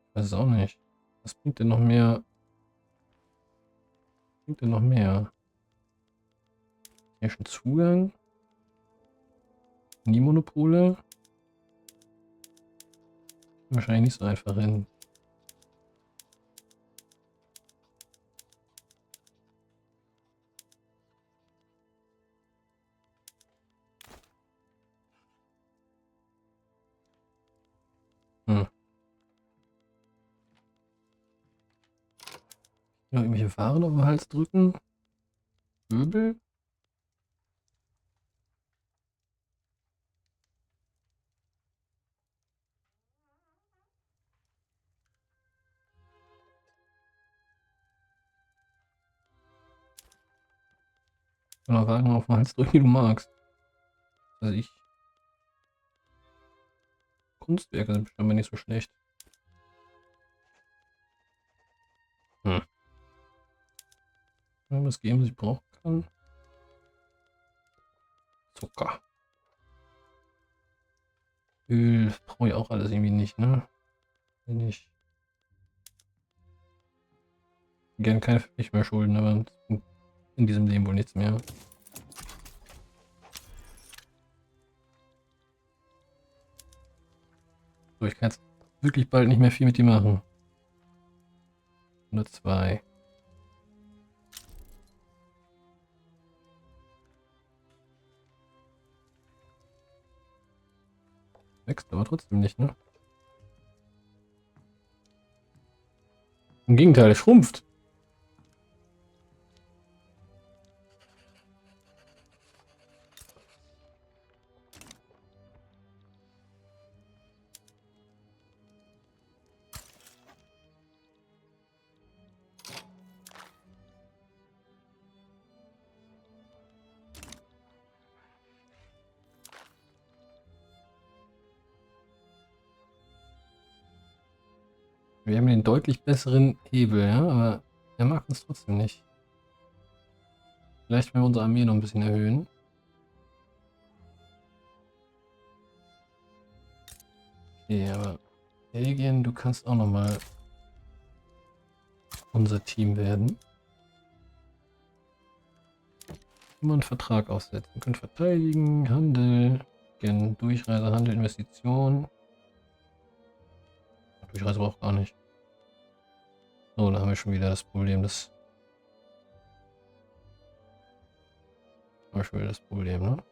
Ich weiß es auch nicht. Was bringt denn noch mehr? Was bringt denn noch mehr? Hier schon Zugang. Nie Monopole. Wahrscheinlich nicht so einfach hin. Hm. Ja, irgendwelche Waren auf den Hals drücken. Möbel. Oder Waren auf den Hals drücken, wie du magst. Also ich. Kunstwerke sind bestimmt nicht so schlecht. Hm. Was geben, was ich brauchen kann. Zucker. Öl brauche ich auch alles irgendwie nicht, ne? Wenn ich gern keine Pflicht mehr schulden, aber in diesem Leben wohl nichts mehr. So, ich kann jetzt wirklich bald nicht mehr viel mit dir machen. 102. Wächst aber trotzdem nicht, ne? Im Gegenteil, er schrumpft. Wir haben den deutlich besseren Hebel, ja, aber er mag uns trotzdem nicht. Vielleicht, wenn wir unsere Armee noch ein bisschen erhöhen. Okay, aber Belgien, du kannst auch noch mal unser Team werden. immer einen Vertrag aufsetzen. Wir können verteidigen, Handel, gerne Durchreise, Handel, Investition. Durchreise braucht gar nicht. So, da haben wir schon wieder das Problem, ne?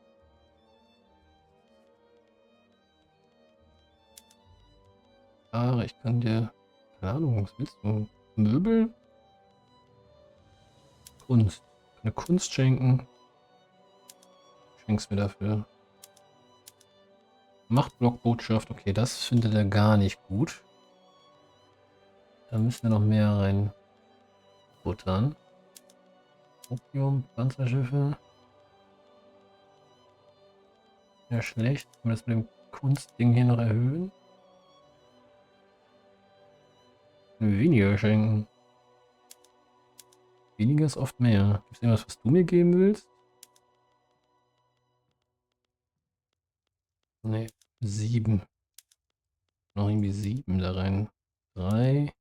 Ah, ich kann dir, keine Ahnung, was willst du? Möbel? Kunst. Eine Kunst schenken. Schenkst mir dafür. Machtblockbotschaft. Okay, das findet er gar nicht gut. Da müssen wir noch mehr rein buttern. Opium, Panzerschiffe. Ja, schlecht. Können wir das mit dem Kunstding hier noch erhöhen? Weniger schenken. Weniger ist oft mehr. Gibt es irgendwas, was du mir geben willst? Ne, 7. Noch irgendwie 7 da rein. 3.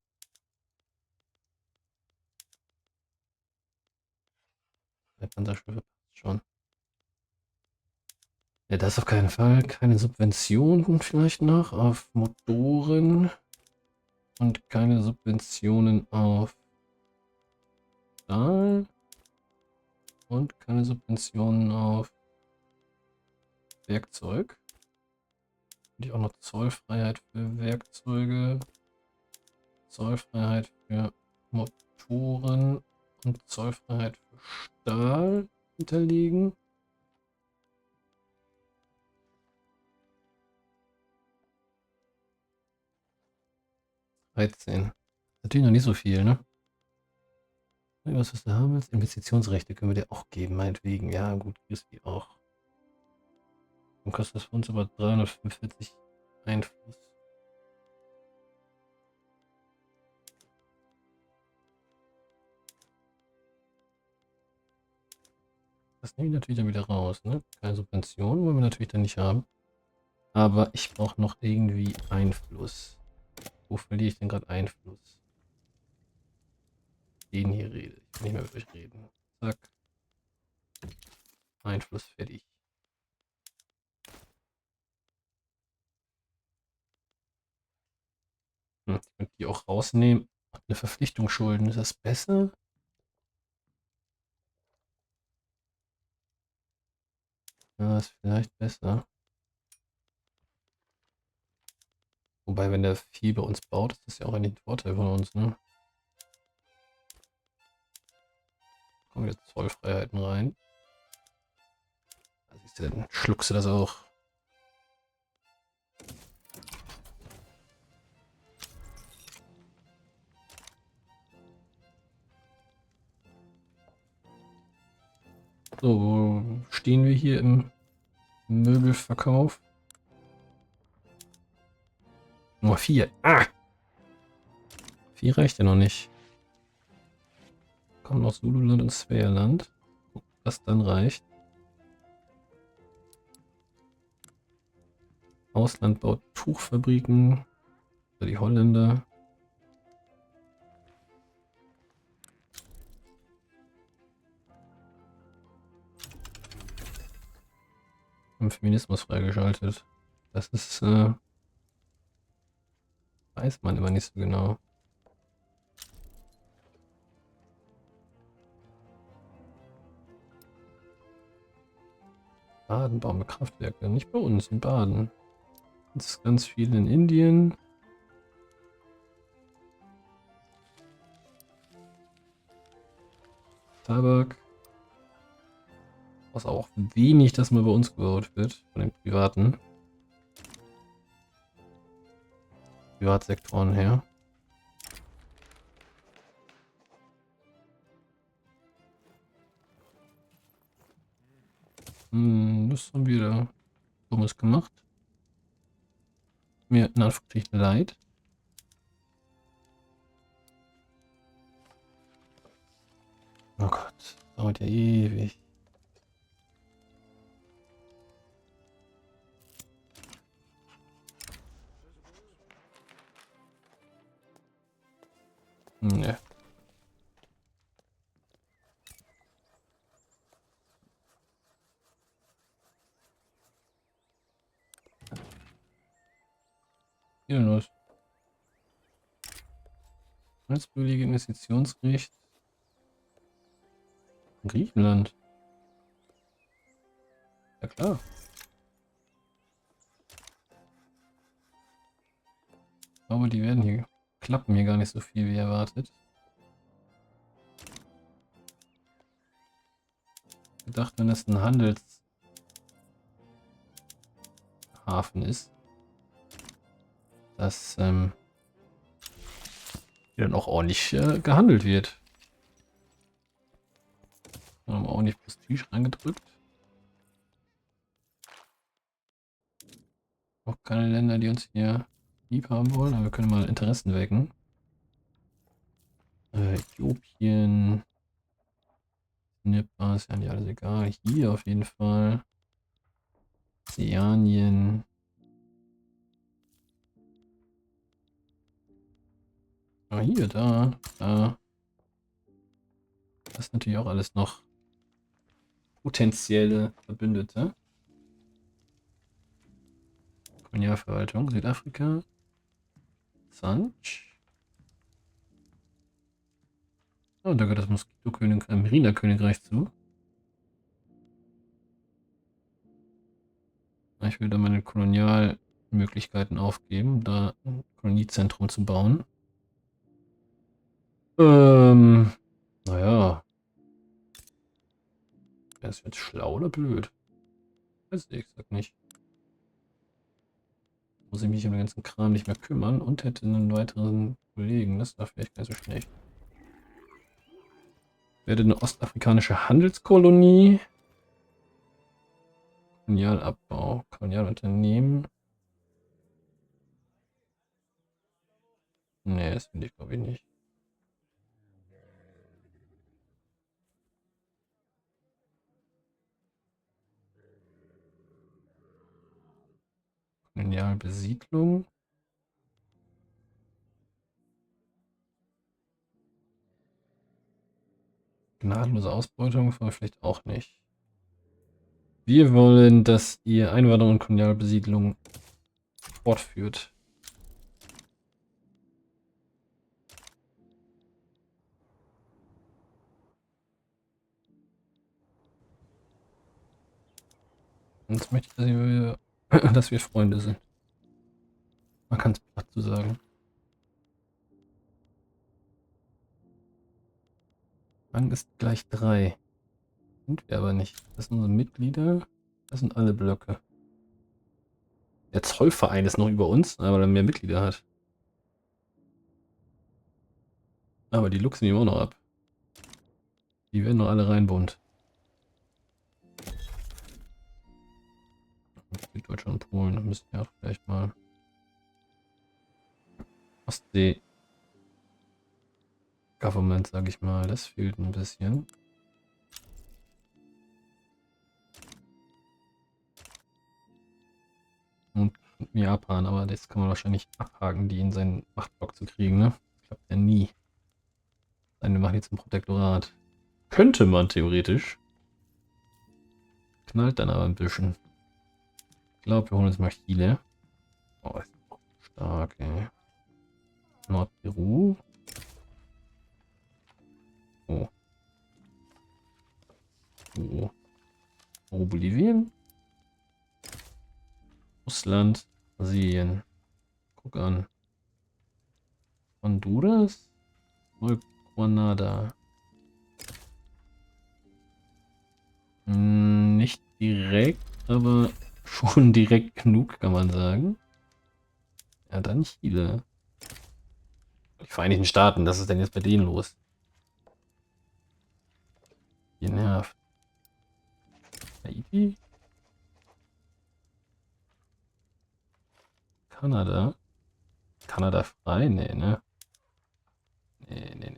Der Panzerschiffe passt schon. Ja, das auf keinen Fall. Keine Subventionen vielleicht noch auf Motoren. Und keine Subventionen auf Stahl. Und keine Subventionen auf Werkzeug. Und ich auch noch Zollfreiheit für Werkzeuge. Zollfreiheit für Motoren und Zollfreiheit für Stahl hinterlegen. Natürlich noch nicht so viel, ne? Was du haben willst? Investitionsrechte können wir dir auch geben, meinetwegen. Ja, gut, kriegst die auch. Dann kostet das für uns aber 345 Einfluss. Das nehme ich natürlich dann wieder raus, ne? Keine Subventionen wollen wir natürlich dann nicht haben. Aber ich brauche noch irgendwie Einfluss. Wo verliere ich denn gerade Einfluss? Den hier rede. Ich kann nicht mehr mit euch reden. Zack. Einfluss fertig. Ich könnte die auch rausnehmen. Eine Verpflichtung schulden. Ist das besser? Ja, ist vielleicht besser. Wobei, wenn der viel bei uns baut, ist das ja auch eigentlich ein Vorteil von uns, ne? Kommen jetzt Zollfreiheiten rein. Da siehst du, dann schluckst du das auch. So, wo stehen wir hier im Möbelverkauf? Nummer 4. Ah! 4 reicht ja noch nicht. Kommen noch Zululand und Svealand. Was dann reicht. Ausland baut Tuchfabriken. Die Holländer. Haben Feminismus freigeschaltet. Das ist, weiß man immer nicht so genau. Baden bauen wir Kraftwerke. Nicht bei uns, in Baden. Das ist ganz viel in Indien. Tabak. Was auch wenig, dass mal bei uns gebaut wird. Von den Privatsektoren her. Das haben wir da Dummes gemacht. Mir in Anführungsstrichen leid. Oh Gott, dauert ja ewig. Ne. Hier los. Als Investitionsrecht. Griechenland. Ja klar. Ich glaube, die werden hier klappen hier gar nicht so viel wie erwartet. Ich gedacht, wenn das ein Handelshafen ist, dass hier dann auch ordentlich gehandelt wird. Wir haben ordentlich Prestige reingedrückt. Auch keine Länder, die uns hier lieb haben wollen, aber wir können mal Interessen wecken. Äthiopien, Nepal, ist ja nicht alles egal. Hier auf jeden Fall. Ozeanien. Ah, hier, da. Das ist natürlich auch alles noch potenzielle Verbündete. Kolonialverwaltung, Südafrika. Sanch. Oh, da gehört das Merina-Königreich zu. Ich will da meine Kolonialmöglichkeiten aufgeben, da ein Koloniezentrum zu bauen. Naja. Wäre es jetzt schlau oder blöd? Weiß ich exakt nicht. Muss ich mich um den ganzen Kram nicht mehr kümmern und hätte einen weiteren Kollegen. Das war vielleicht gar nicht so schlecht. Werde eine ostafrikanische Handelskolonie. Kolonialabbau. Kolonialunternehmen. Nee, das finde ich glaube ich nicht. Kolonialbesiedlung. Gnadenlose Ausbeutung wollen wir vielleicht auch nicht. Wir wollen, dass ihr Einwanderung und Kolonialbesiedlung fortführt. Und jetzt möchte ich, dass wir Freunde sind. Man kann es platt zu sagen. Rang ist gleich 3. Sind wir aber nicht. Das sind unsere Mitglieder. Das sind alle Blöcke. Der Zollverein ist noch über uns, aber er mehr Mitglieder hat. Aber die luchsen ihm auch noch ab. Die werden noch alle reinbunt. Deutschland und Polen, da müssen wir auch vielleicht mal. Ostsee. Government, sage ich mal, das fehlt ein bisschen. Und Japan, aber das kann man wahrscheinlich abhaken, die in seinen Machtblock zu kriegen, ne? Klappt ja nie. Nein, wir machen jetzt ein Protektorat. Könnte man theoretisch. Knallt dann aber ein bisschen. Ich glaube, wir holen uns mal Chile. Oh, ist stark, ey. Nordperu. Oh. Oh. Oh, Bolivien. Russland. Brasilien. Guck an. Honduras. Granada. Nicht direkt, aber schon direkt genug, kann man sagen. Ja, dann Chile. Die Vereinigten Staaten, was ist denn jetzt bei denen los? Ihr nervt. Haiti? Kanada? Kanada frei? Nee, ne? Nee.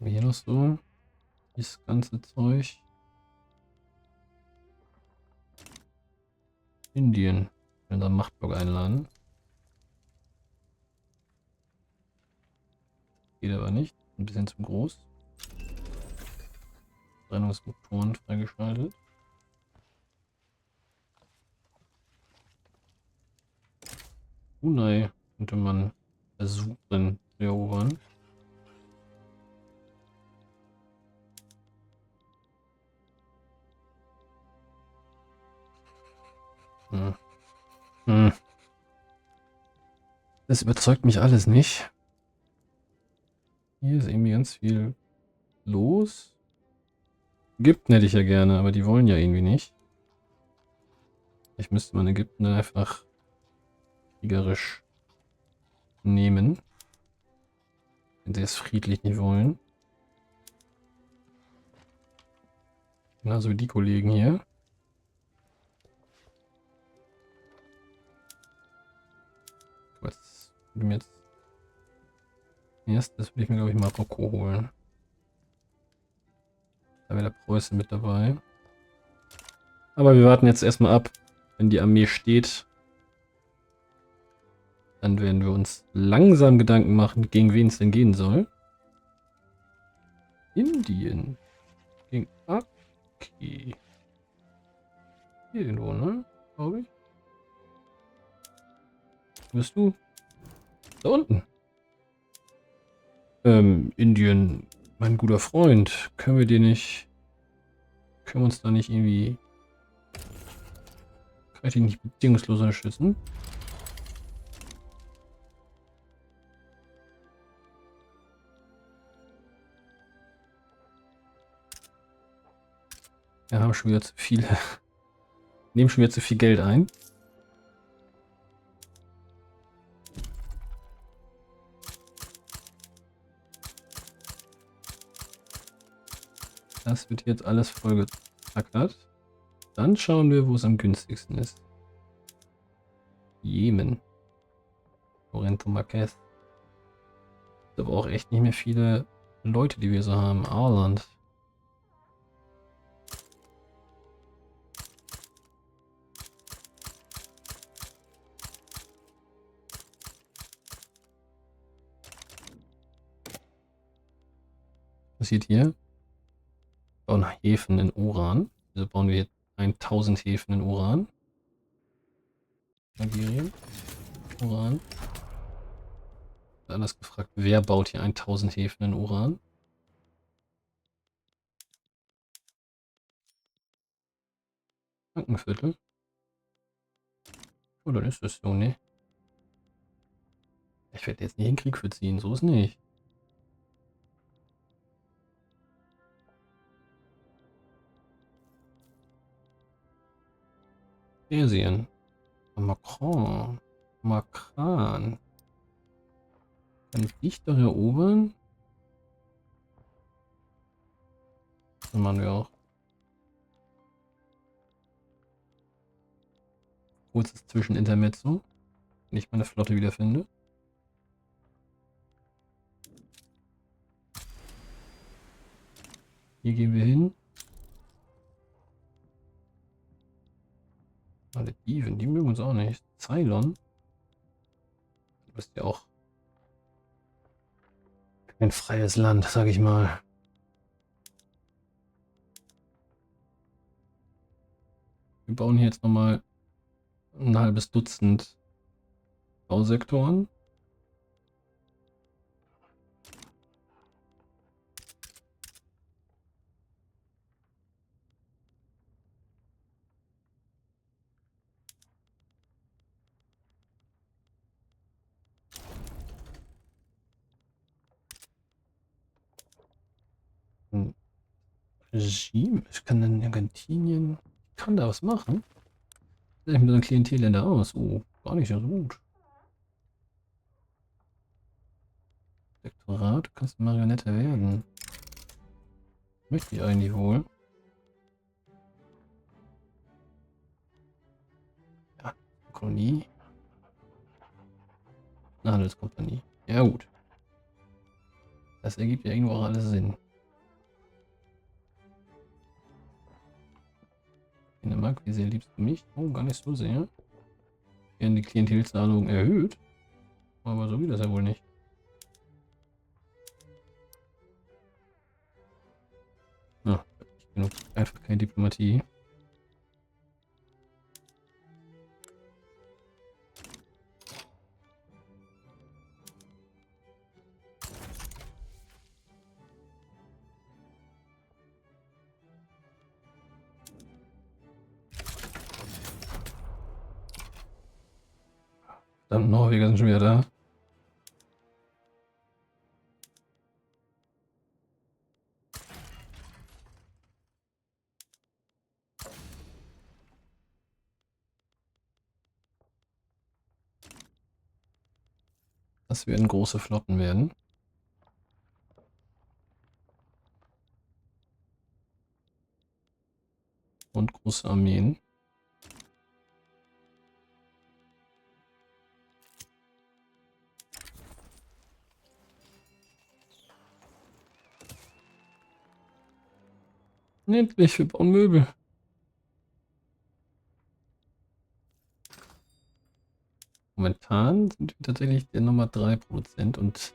Hier noch so. Das ganze Zeug. Indien. In unseren Machtblock einladen. Geht aber nicht. Ein bisschen zu groß. Brennungsmotoren freigeschaltet. Brunei könnte man versuchen zu erobern. Hm. Hm. Das überzeugt mich alles nicht. Hier ist irgendwie ganz viel los. Ägypten hätte ich ja gerne, aber die wollen ja irgendwie nicht. Ich müsste man Ägypten dann einfach kriegerisch nehmen. Wenn sie es friedlich nicht wollen. Genauso wie die Kollegen hier. Was würde mir jetzt... Erstes würde ich mir, glaube ich, Marokko holen. Da wäre der Preußen mit dabei. Aber wir warten jetzt erstmal ab. Wenn die Armee steht, dann werden wir uns langsam Gedanken machen, gegen wen es denn gehen soll. Indien. Gegen Aki. Hier irgendwo, ne? Glaube ich. Wo bist du? Da unten. Indien, mein guter Freund. Können wir uns da nicht irgendwie... Kann ich dich nicht bedingungslos unterstützen? Wir haben schon wieder zu viele. Nehmen schon wieder zu viel Geld ein. Das wird jetzt alles voll getackert. Dann schauen wir, wo es am günstigsten ist. Jemen. Torrento Marquez. Aber auch echt nicht mehr viele Leute, die wir so haben. Aarland. Was passiert hier? Wir bauen Häfen in Uran. Also bauen wir jetzt 1000 Häfen in Uran. Algerien. Uran. Anders gefragt, wer baut hier 1000 Häfen in Uran? Frankenviertel. Oh, dann ist das so, ne? Ich werde jetzt nicht in den Krieg für ziehen, so ist nicht. Persien. Macron. Makran. Kann ich dich doch erobern? Das machen wir auch. Kurzes Zwischenintermezzo. Wenn ich meine Flotte wiederfinde. Hier gehen wir hin. Alle Diven, die mögen uns auch nicht. Ceylon. Du bist ja auch ein freies Land, sag ich mal. Wir bauen hier jetzt nochmal ein halbes Dutzend Bausektoren. Regime. Ich kann in Argentinien. Ich kann da was machen. Ich mit so einem Klientelländer aus. Oh, gar nicht so gut. Lektorat, du kannst Marionette werden. Möchte ich eigentlich wohl. Ja, Kolonie. Eine Handelskompanie. Ja gut. Das ergibt ja irgendwo auch alles Sinn. Dänemark, wie sehr liebst du mich? Oh, gar nicht so sehr. Werden die Klientelzahlungen erhöht. Aber so geht das ja wohl nicht. Einfach keine Diplomatie. Verdammt, Norweger sind schon wieder da. Das werden große Flotten werden. Und große Armeen. Endlich, wir bauen Möbel. Momentan sind wir tatsächlich der Nummer 3 Produzent und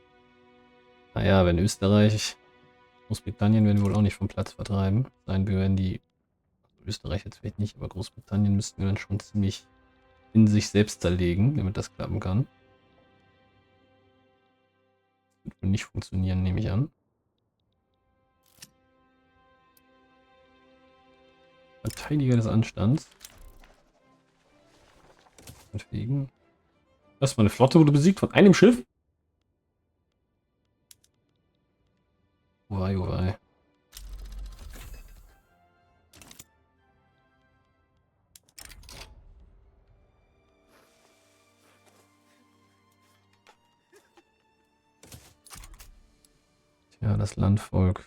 naja, wenn Österreich, Großbritannien werden wir wohl auch nicht vom Platz vertreiben. Sein, wir werden die, Österreich jetzt vielleicht nicht, aber Großbritannien müssten wir dann schon ziemlich in sich selbst zerlegen, damit das klappen kann. Das wird wohl nicht funktionieren, nehme ich an. Verteidiger des Anstands. Deswegen. Das war eine Flotte, wurde besiegt von einem Schiff. Oh wei, oh wei. Tja, das Landvolk.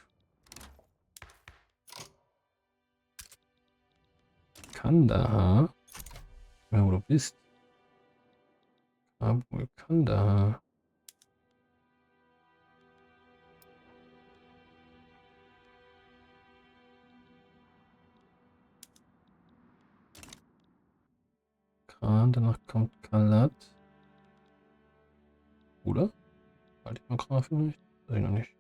Kandahar. Ja, wo du bist. Kabul, Kandahar. Kran, danach kommt Kalat. Oder? Halte ich mal Graf vielleicht? Weiß ich noch nicht.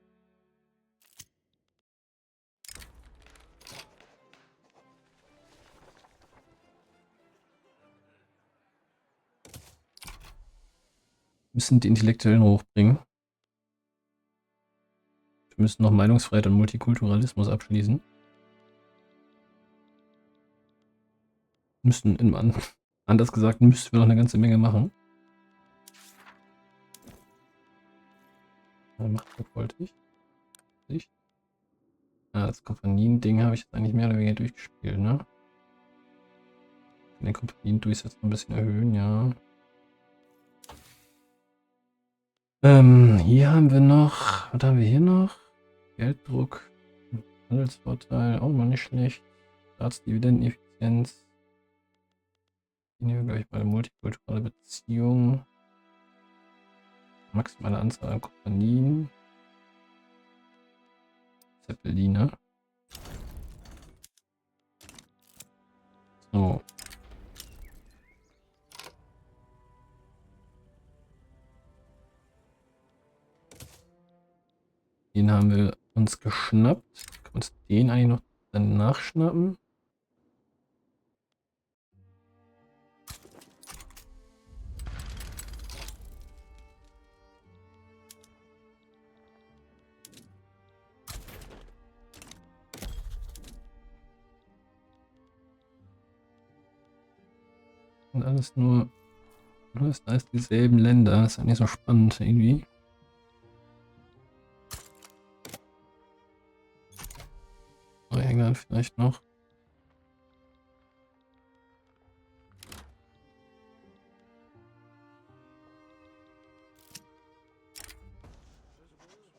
Wir müssen die Intellektuellen hochbringen. Wir müssen noch Meinungsfreiheit und Multikulturalismus abschließen. Anders gesagt, müssten wir noch eine ganze Menge machen. Machtdruck wollte ich. Das Kompanien-Ding habe ich jetzt eigentlich mehr oder weniger durchgespielt, ne? Den Kompanien-Durchsatz noch ein bisschen erhöhen, ja. Hier haben wir noch, was haben wir hier noch? Gelddruck, Handelsvorteil, auch mal nicht schlecht. Staatsdividendeneffizienz. Hier nehmen wir gleich mal eine multikulturelle Beziehung. Maximale Anzahl an Kompanien. Zeppeline. So. Den haben wir uns geschnappt. Können wir uns den eigentlich noch dann nachschnappen? Und alles nur als dieselben Länder. Das ist eigentlich so spannend irgendwie. England vielleicht noch.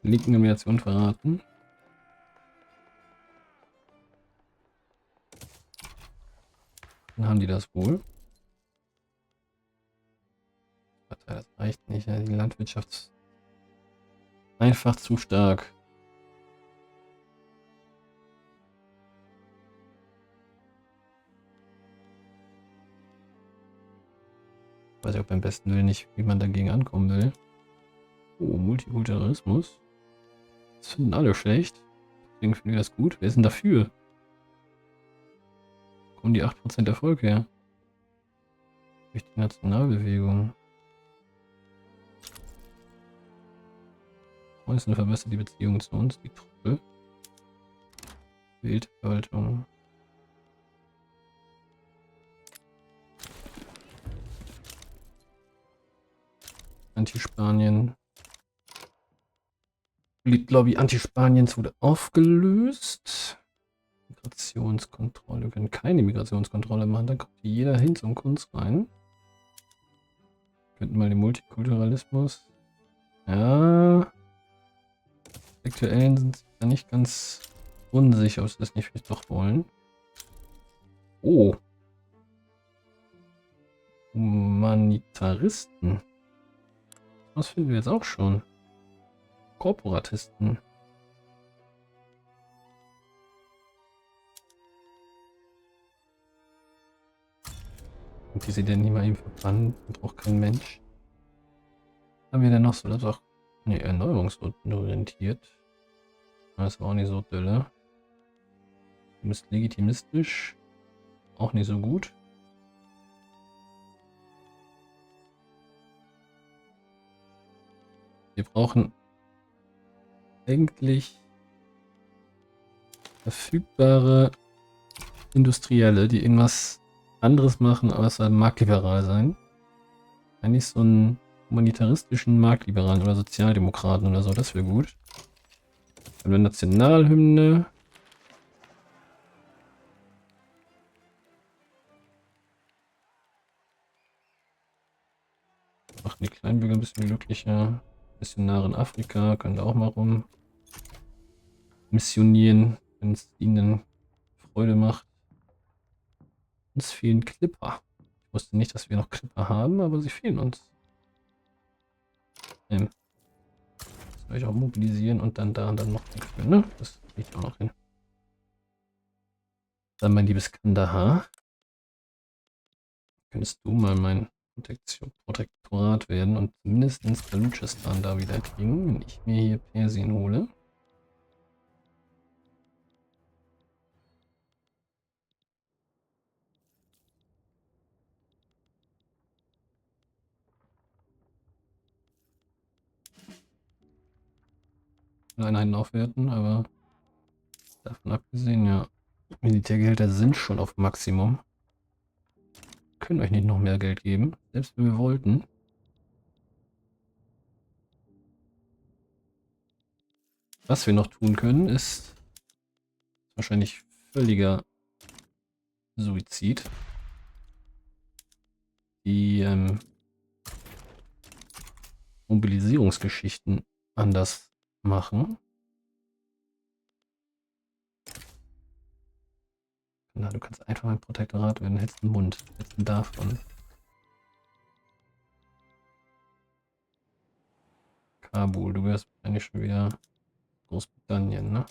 Linken-Nomination verraten. Dann haben die das wohl. Das reicht nicht. Ja, die Landwirtschaft ist einfach zu stark. Weiß ich auch beim besten Willen nicht, wie man dagegen ankommen will. Oh, Multikulturalismus. Das finden alle schlecht. Deswegen finden wir das gut. Wer ist denn dafür? kommen die 8% Erfolg her? Durch die Nationalbewegung. Preußen verbessert die Beziehung zu uns, die Truppe. Weltverwaltung. Anti-Spanien. Lobby Anti-Spaniens wurde aufgelöst. Migrationskontrolle. Wir können keine Migrationskontrolle machen. Dann kommt jeder hin zum Kunst rein. Könnten mal den Multikulturalismus. Ja. Aktuellen sind sie ja nicht ganz unsicher, ob sie das nicht vielleicht doch wollen. Oh. Humanitaristen. Das finden wir jetzt auch schon. Korporatisten. Und die sind ja nicht mal eben verbannt. Braucht kein Mensch. Was haben wir denn noch so? Das ist auch erneuerungsorientiert. Das war auch nicht so dolle. Legitimistisch. Auch nicht so gut. Wir brauchen eigentlich verfügbare Industrielle, die irgendwas anderes machen, außer marktliberal sein. Eigentlich so einen humanitaristischen Marktliberalen oder Sozialdemokraten oder so, das wäre gut. Eine Nationalhymne. Machen die Kleinbürger ein bisschen glücklicher. Missionare in Afrika können da auch mal rum missionieren, wenn es ihnen Freude macht. Uns fehlen Clipper. Ich wusste nicht, dass wir noch Clipper haben, aber sie fehlen uns. Das soll ich auch mobilisieren und dann da und dann noch einführen, ne? Das kriege ich auch noch hin. Dann, mein liebes Kandahar. Könntest du mal mein Protektorat werden und mindestens Baluchistan da wieder kriegen, wenn ich mir hier Persien hole. Einheiten aufwerten, aber davon abgesehen, ja. Militärgehälter sind schon auf Maximum. Können euch nicht noch mehr Geld geben, selbst wenn wir wollten. Was wir noch tun können, ist wahrscheinlich völliger Suizid. Die Mobilisierungsgeschichten anders machen. Na, du kannst einfach ein Protektorat werden, hältst den Mund, hältst den davon. Kabul, du wärst wahrscheinlich schon wieder Großbritannien, ne?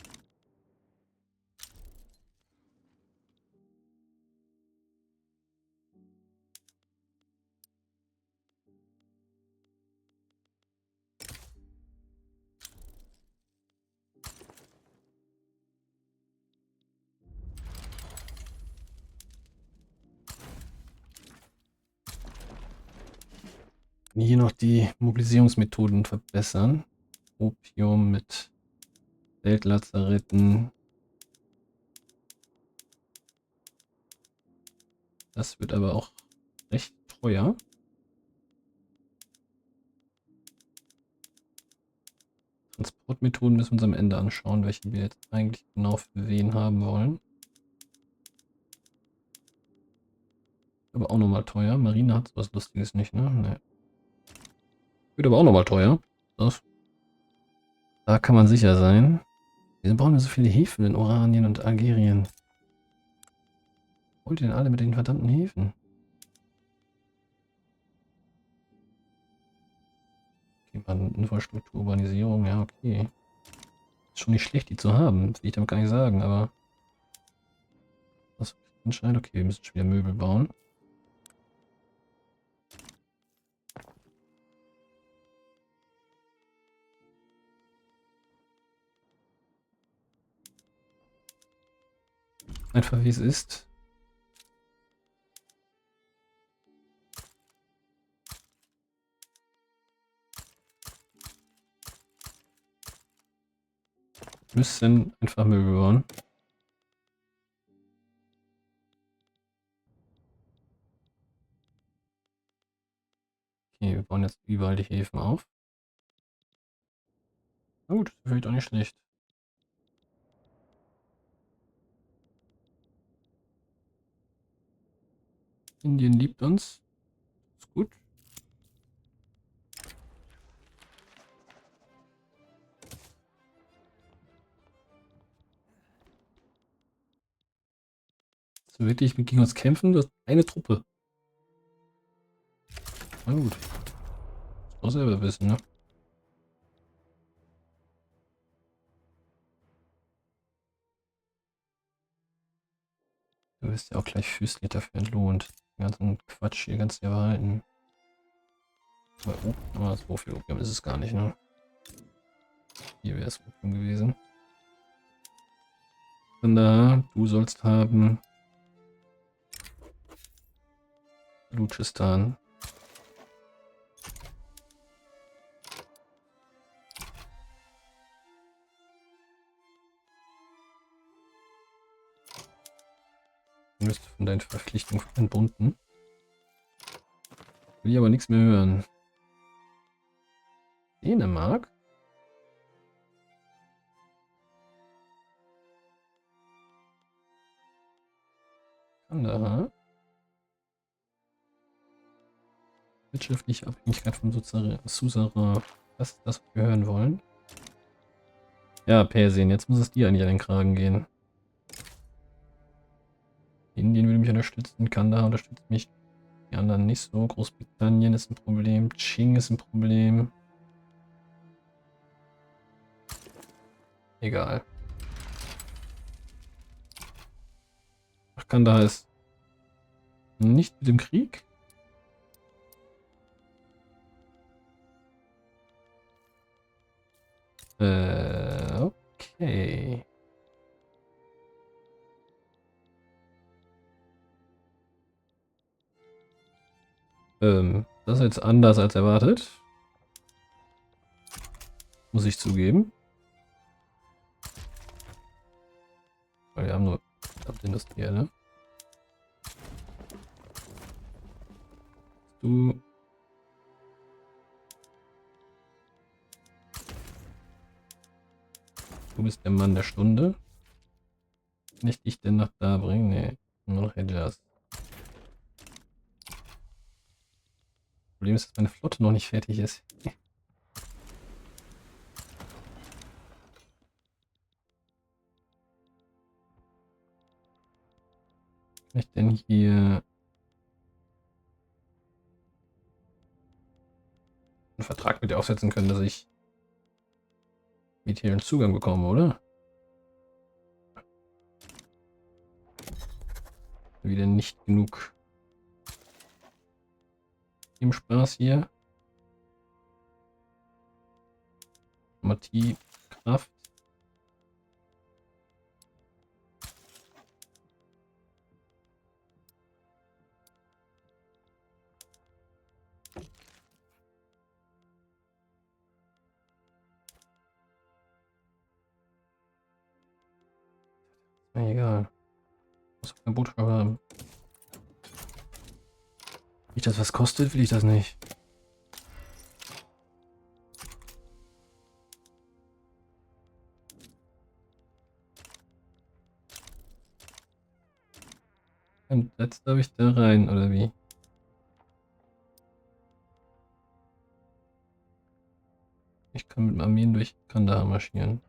Hier noch die Mobilisierungsmethoden verbessern. Opium mit Feldlazaretten. Das wird aber auch recht teuer. Transportmethoden müssen wir uns am Ende anschauen, welche wir jetzt eigentlich genau für wen haben wollen. Aber auch nochmal teuer. Marine hat sowas Lustiges nicht, ne? Nee. Wird aber auch nochmal teuer. Das. Da kann man sicher sein. Wieso brauchen wir so viele Häfen in Oranien und Algerien? Wollt ihr denn alle mit den verdammten Häfen? Okay, Infrastruktur, Urbanisierung, ja, okay. Ist schon nicht schlecht, die zu haben. Das will ich damit gar nicht sagen, aber. Was entscheidet? Okay, wir müssen schon wieder Möbel bauen. Einfach wie es ist. Müssen einfach Möbel bauen. Okay, wir bauen jetzt überall die Häfen auf. Na gut, das wird auch nicht schlecht. Indien liebt uns. Ist gut. So wirklich gegen uns kämpfen, du hast eine Truppe. Na gut. Muss auch selber wissen, ne? Du wirst ja auch gleich fürstlich dafür entlohnt. Den ganzen Quatsch hier kannst du ja behalten. Aber so viel Opium ist es gar nicht, ne? Hier wäre es Opium gewesen. Von da, du sollst haben Balutschistan. Du wirst von deinen Verpflichtungen entbunden. Will ich aber nichts mehr hören. Dänemark? Kandahar? Wirtschaftliche Abhängigkeit vom Suzerain. Das ist das, was wir hören wollen. Ja, Persien, jetzt muss es dir eigentlich an den Kragen gehen. Indien würde mich unterstützen, Kandahar unterstützt mich. Die anderen nicht so. Großbritannien ist ein Problem. Qing ist ein Problem. Egal. Ach, Kandahar ist nicht mit dem Krieg? Okay. Das ist jetzt anders als erwartet. Muss ich zugeben. Weil wir haben nur Industrie, ne? Du. Du bist der Mann der Stunde. Kann ich dich denn nach da bringen? Nee, nur noch Hedjas. Problem ist, dass meine Flotte noch nicht fertig ist. Kann ich denn hier einen Vertrag mit dir aufsetzen können, dass ich militären Zugang bekomme, oder? Wieder nicht genug im Spaß hier. Diplomatie, Kraft. Ist mir egal. Muss auch kein Bootschreiber haben. Wenn das was kostet, will ich das nicht. Und jetzt darf ich da rein, oder wie? Ich kann mit Armeen durch Kandahar marschieren.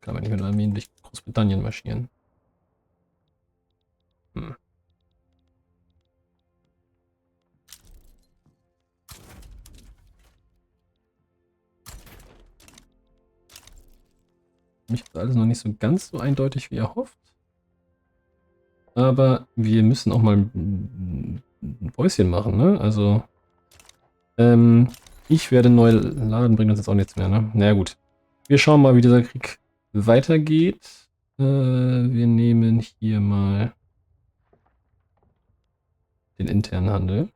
Kann aber nicht mit Armeen durch Großbritannien marschieren. Hm. Mich ist alles noch nicht so ganz so eindeutig wie erhofft. Aber wir müssen auch mal ein Päuschen machen, ne? Also, ich werde neu laden, bringt uns jetzt auch nichts mehr, ne? Naja, gut. Wir schauen mal, wie dieser Krieg weitergeht. Wir nehmen hier mal den internen Handel.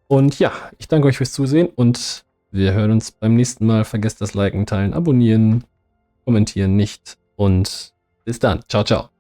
Und ja, ich danke euch fürs Zusehen und Wir hören uns beim nächsten Mal. Vergesst das Liken, Teilen, Abonnieren, Kommentieren nicht. Und bis dann. Ciao, ciao.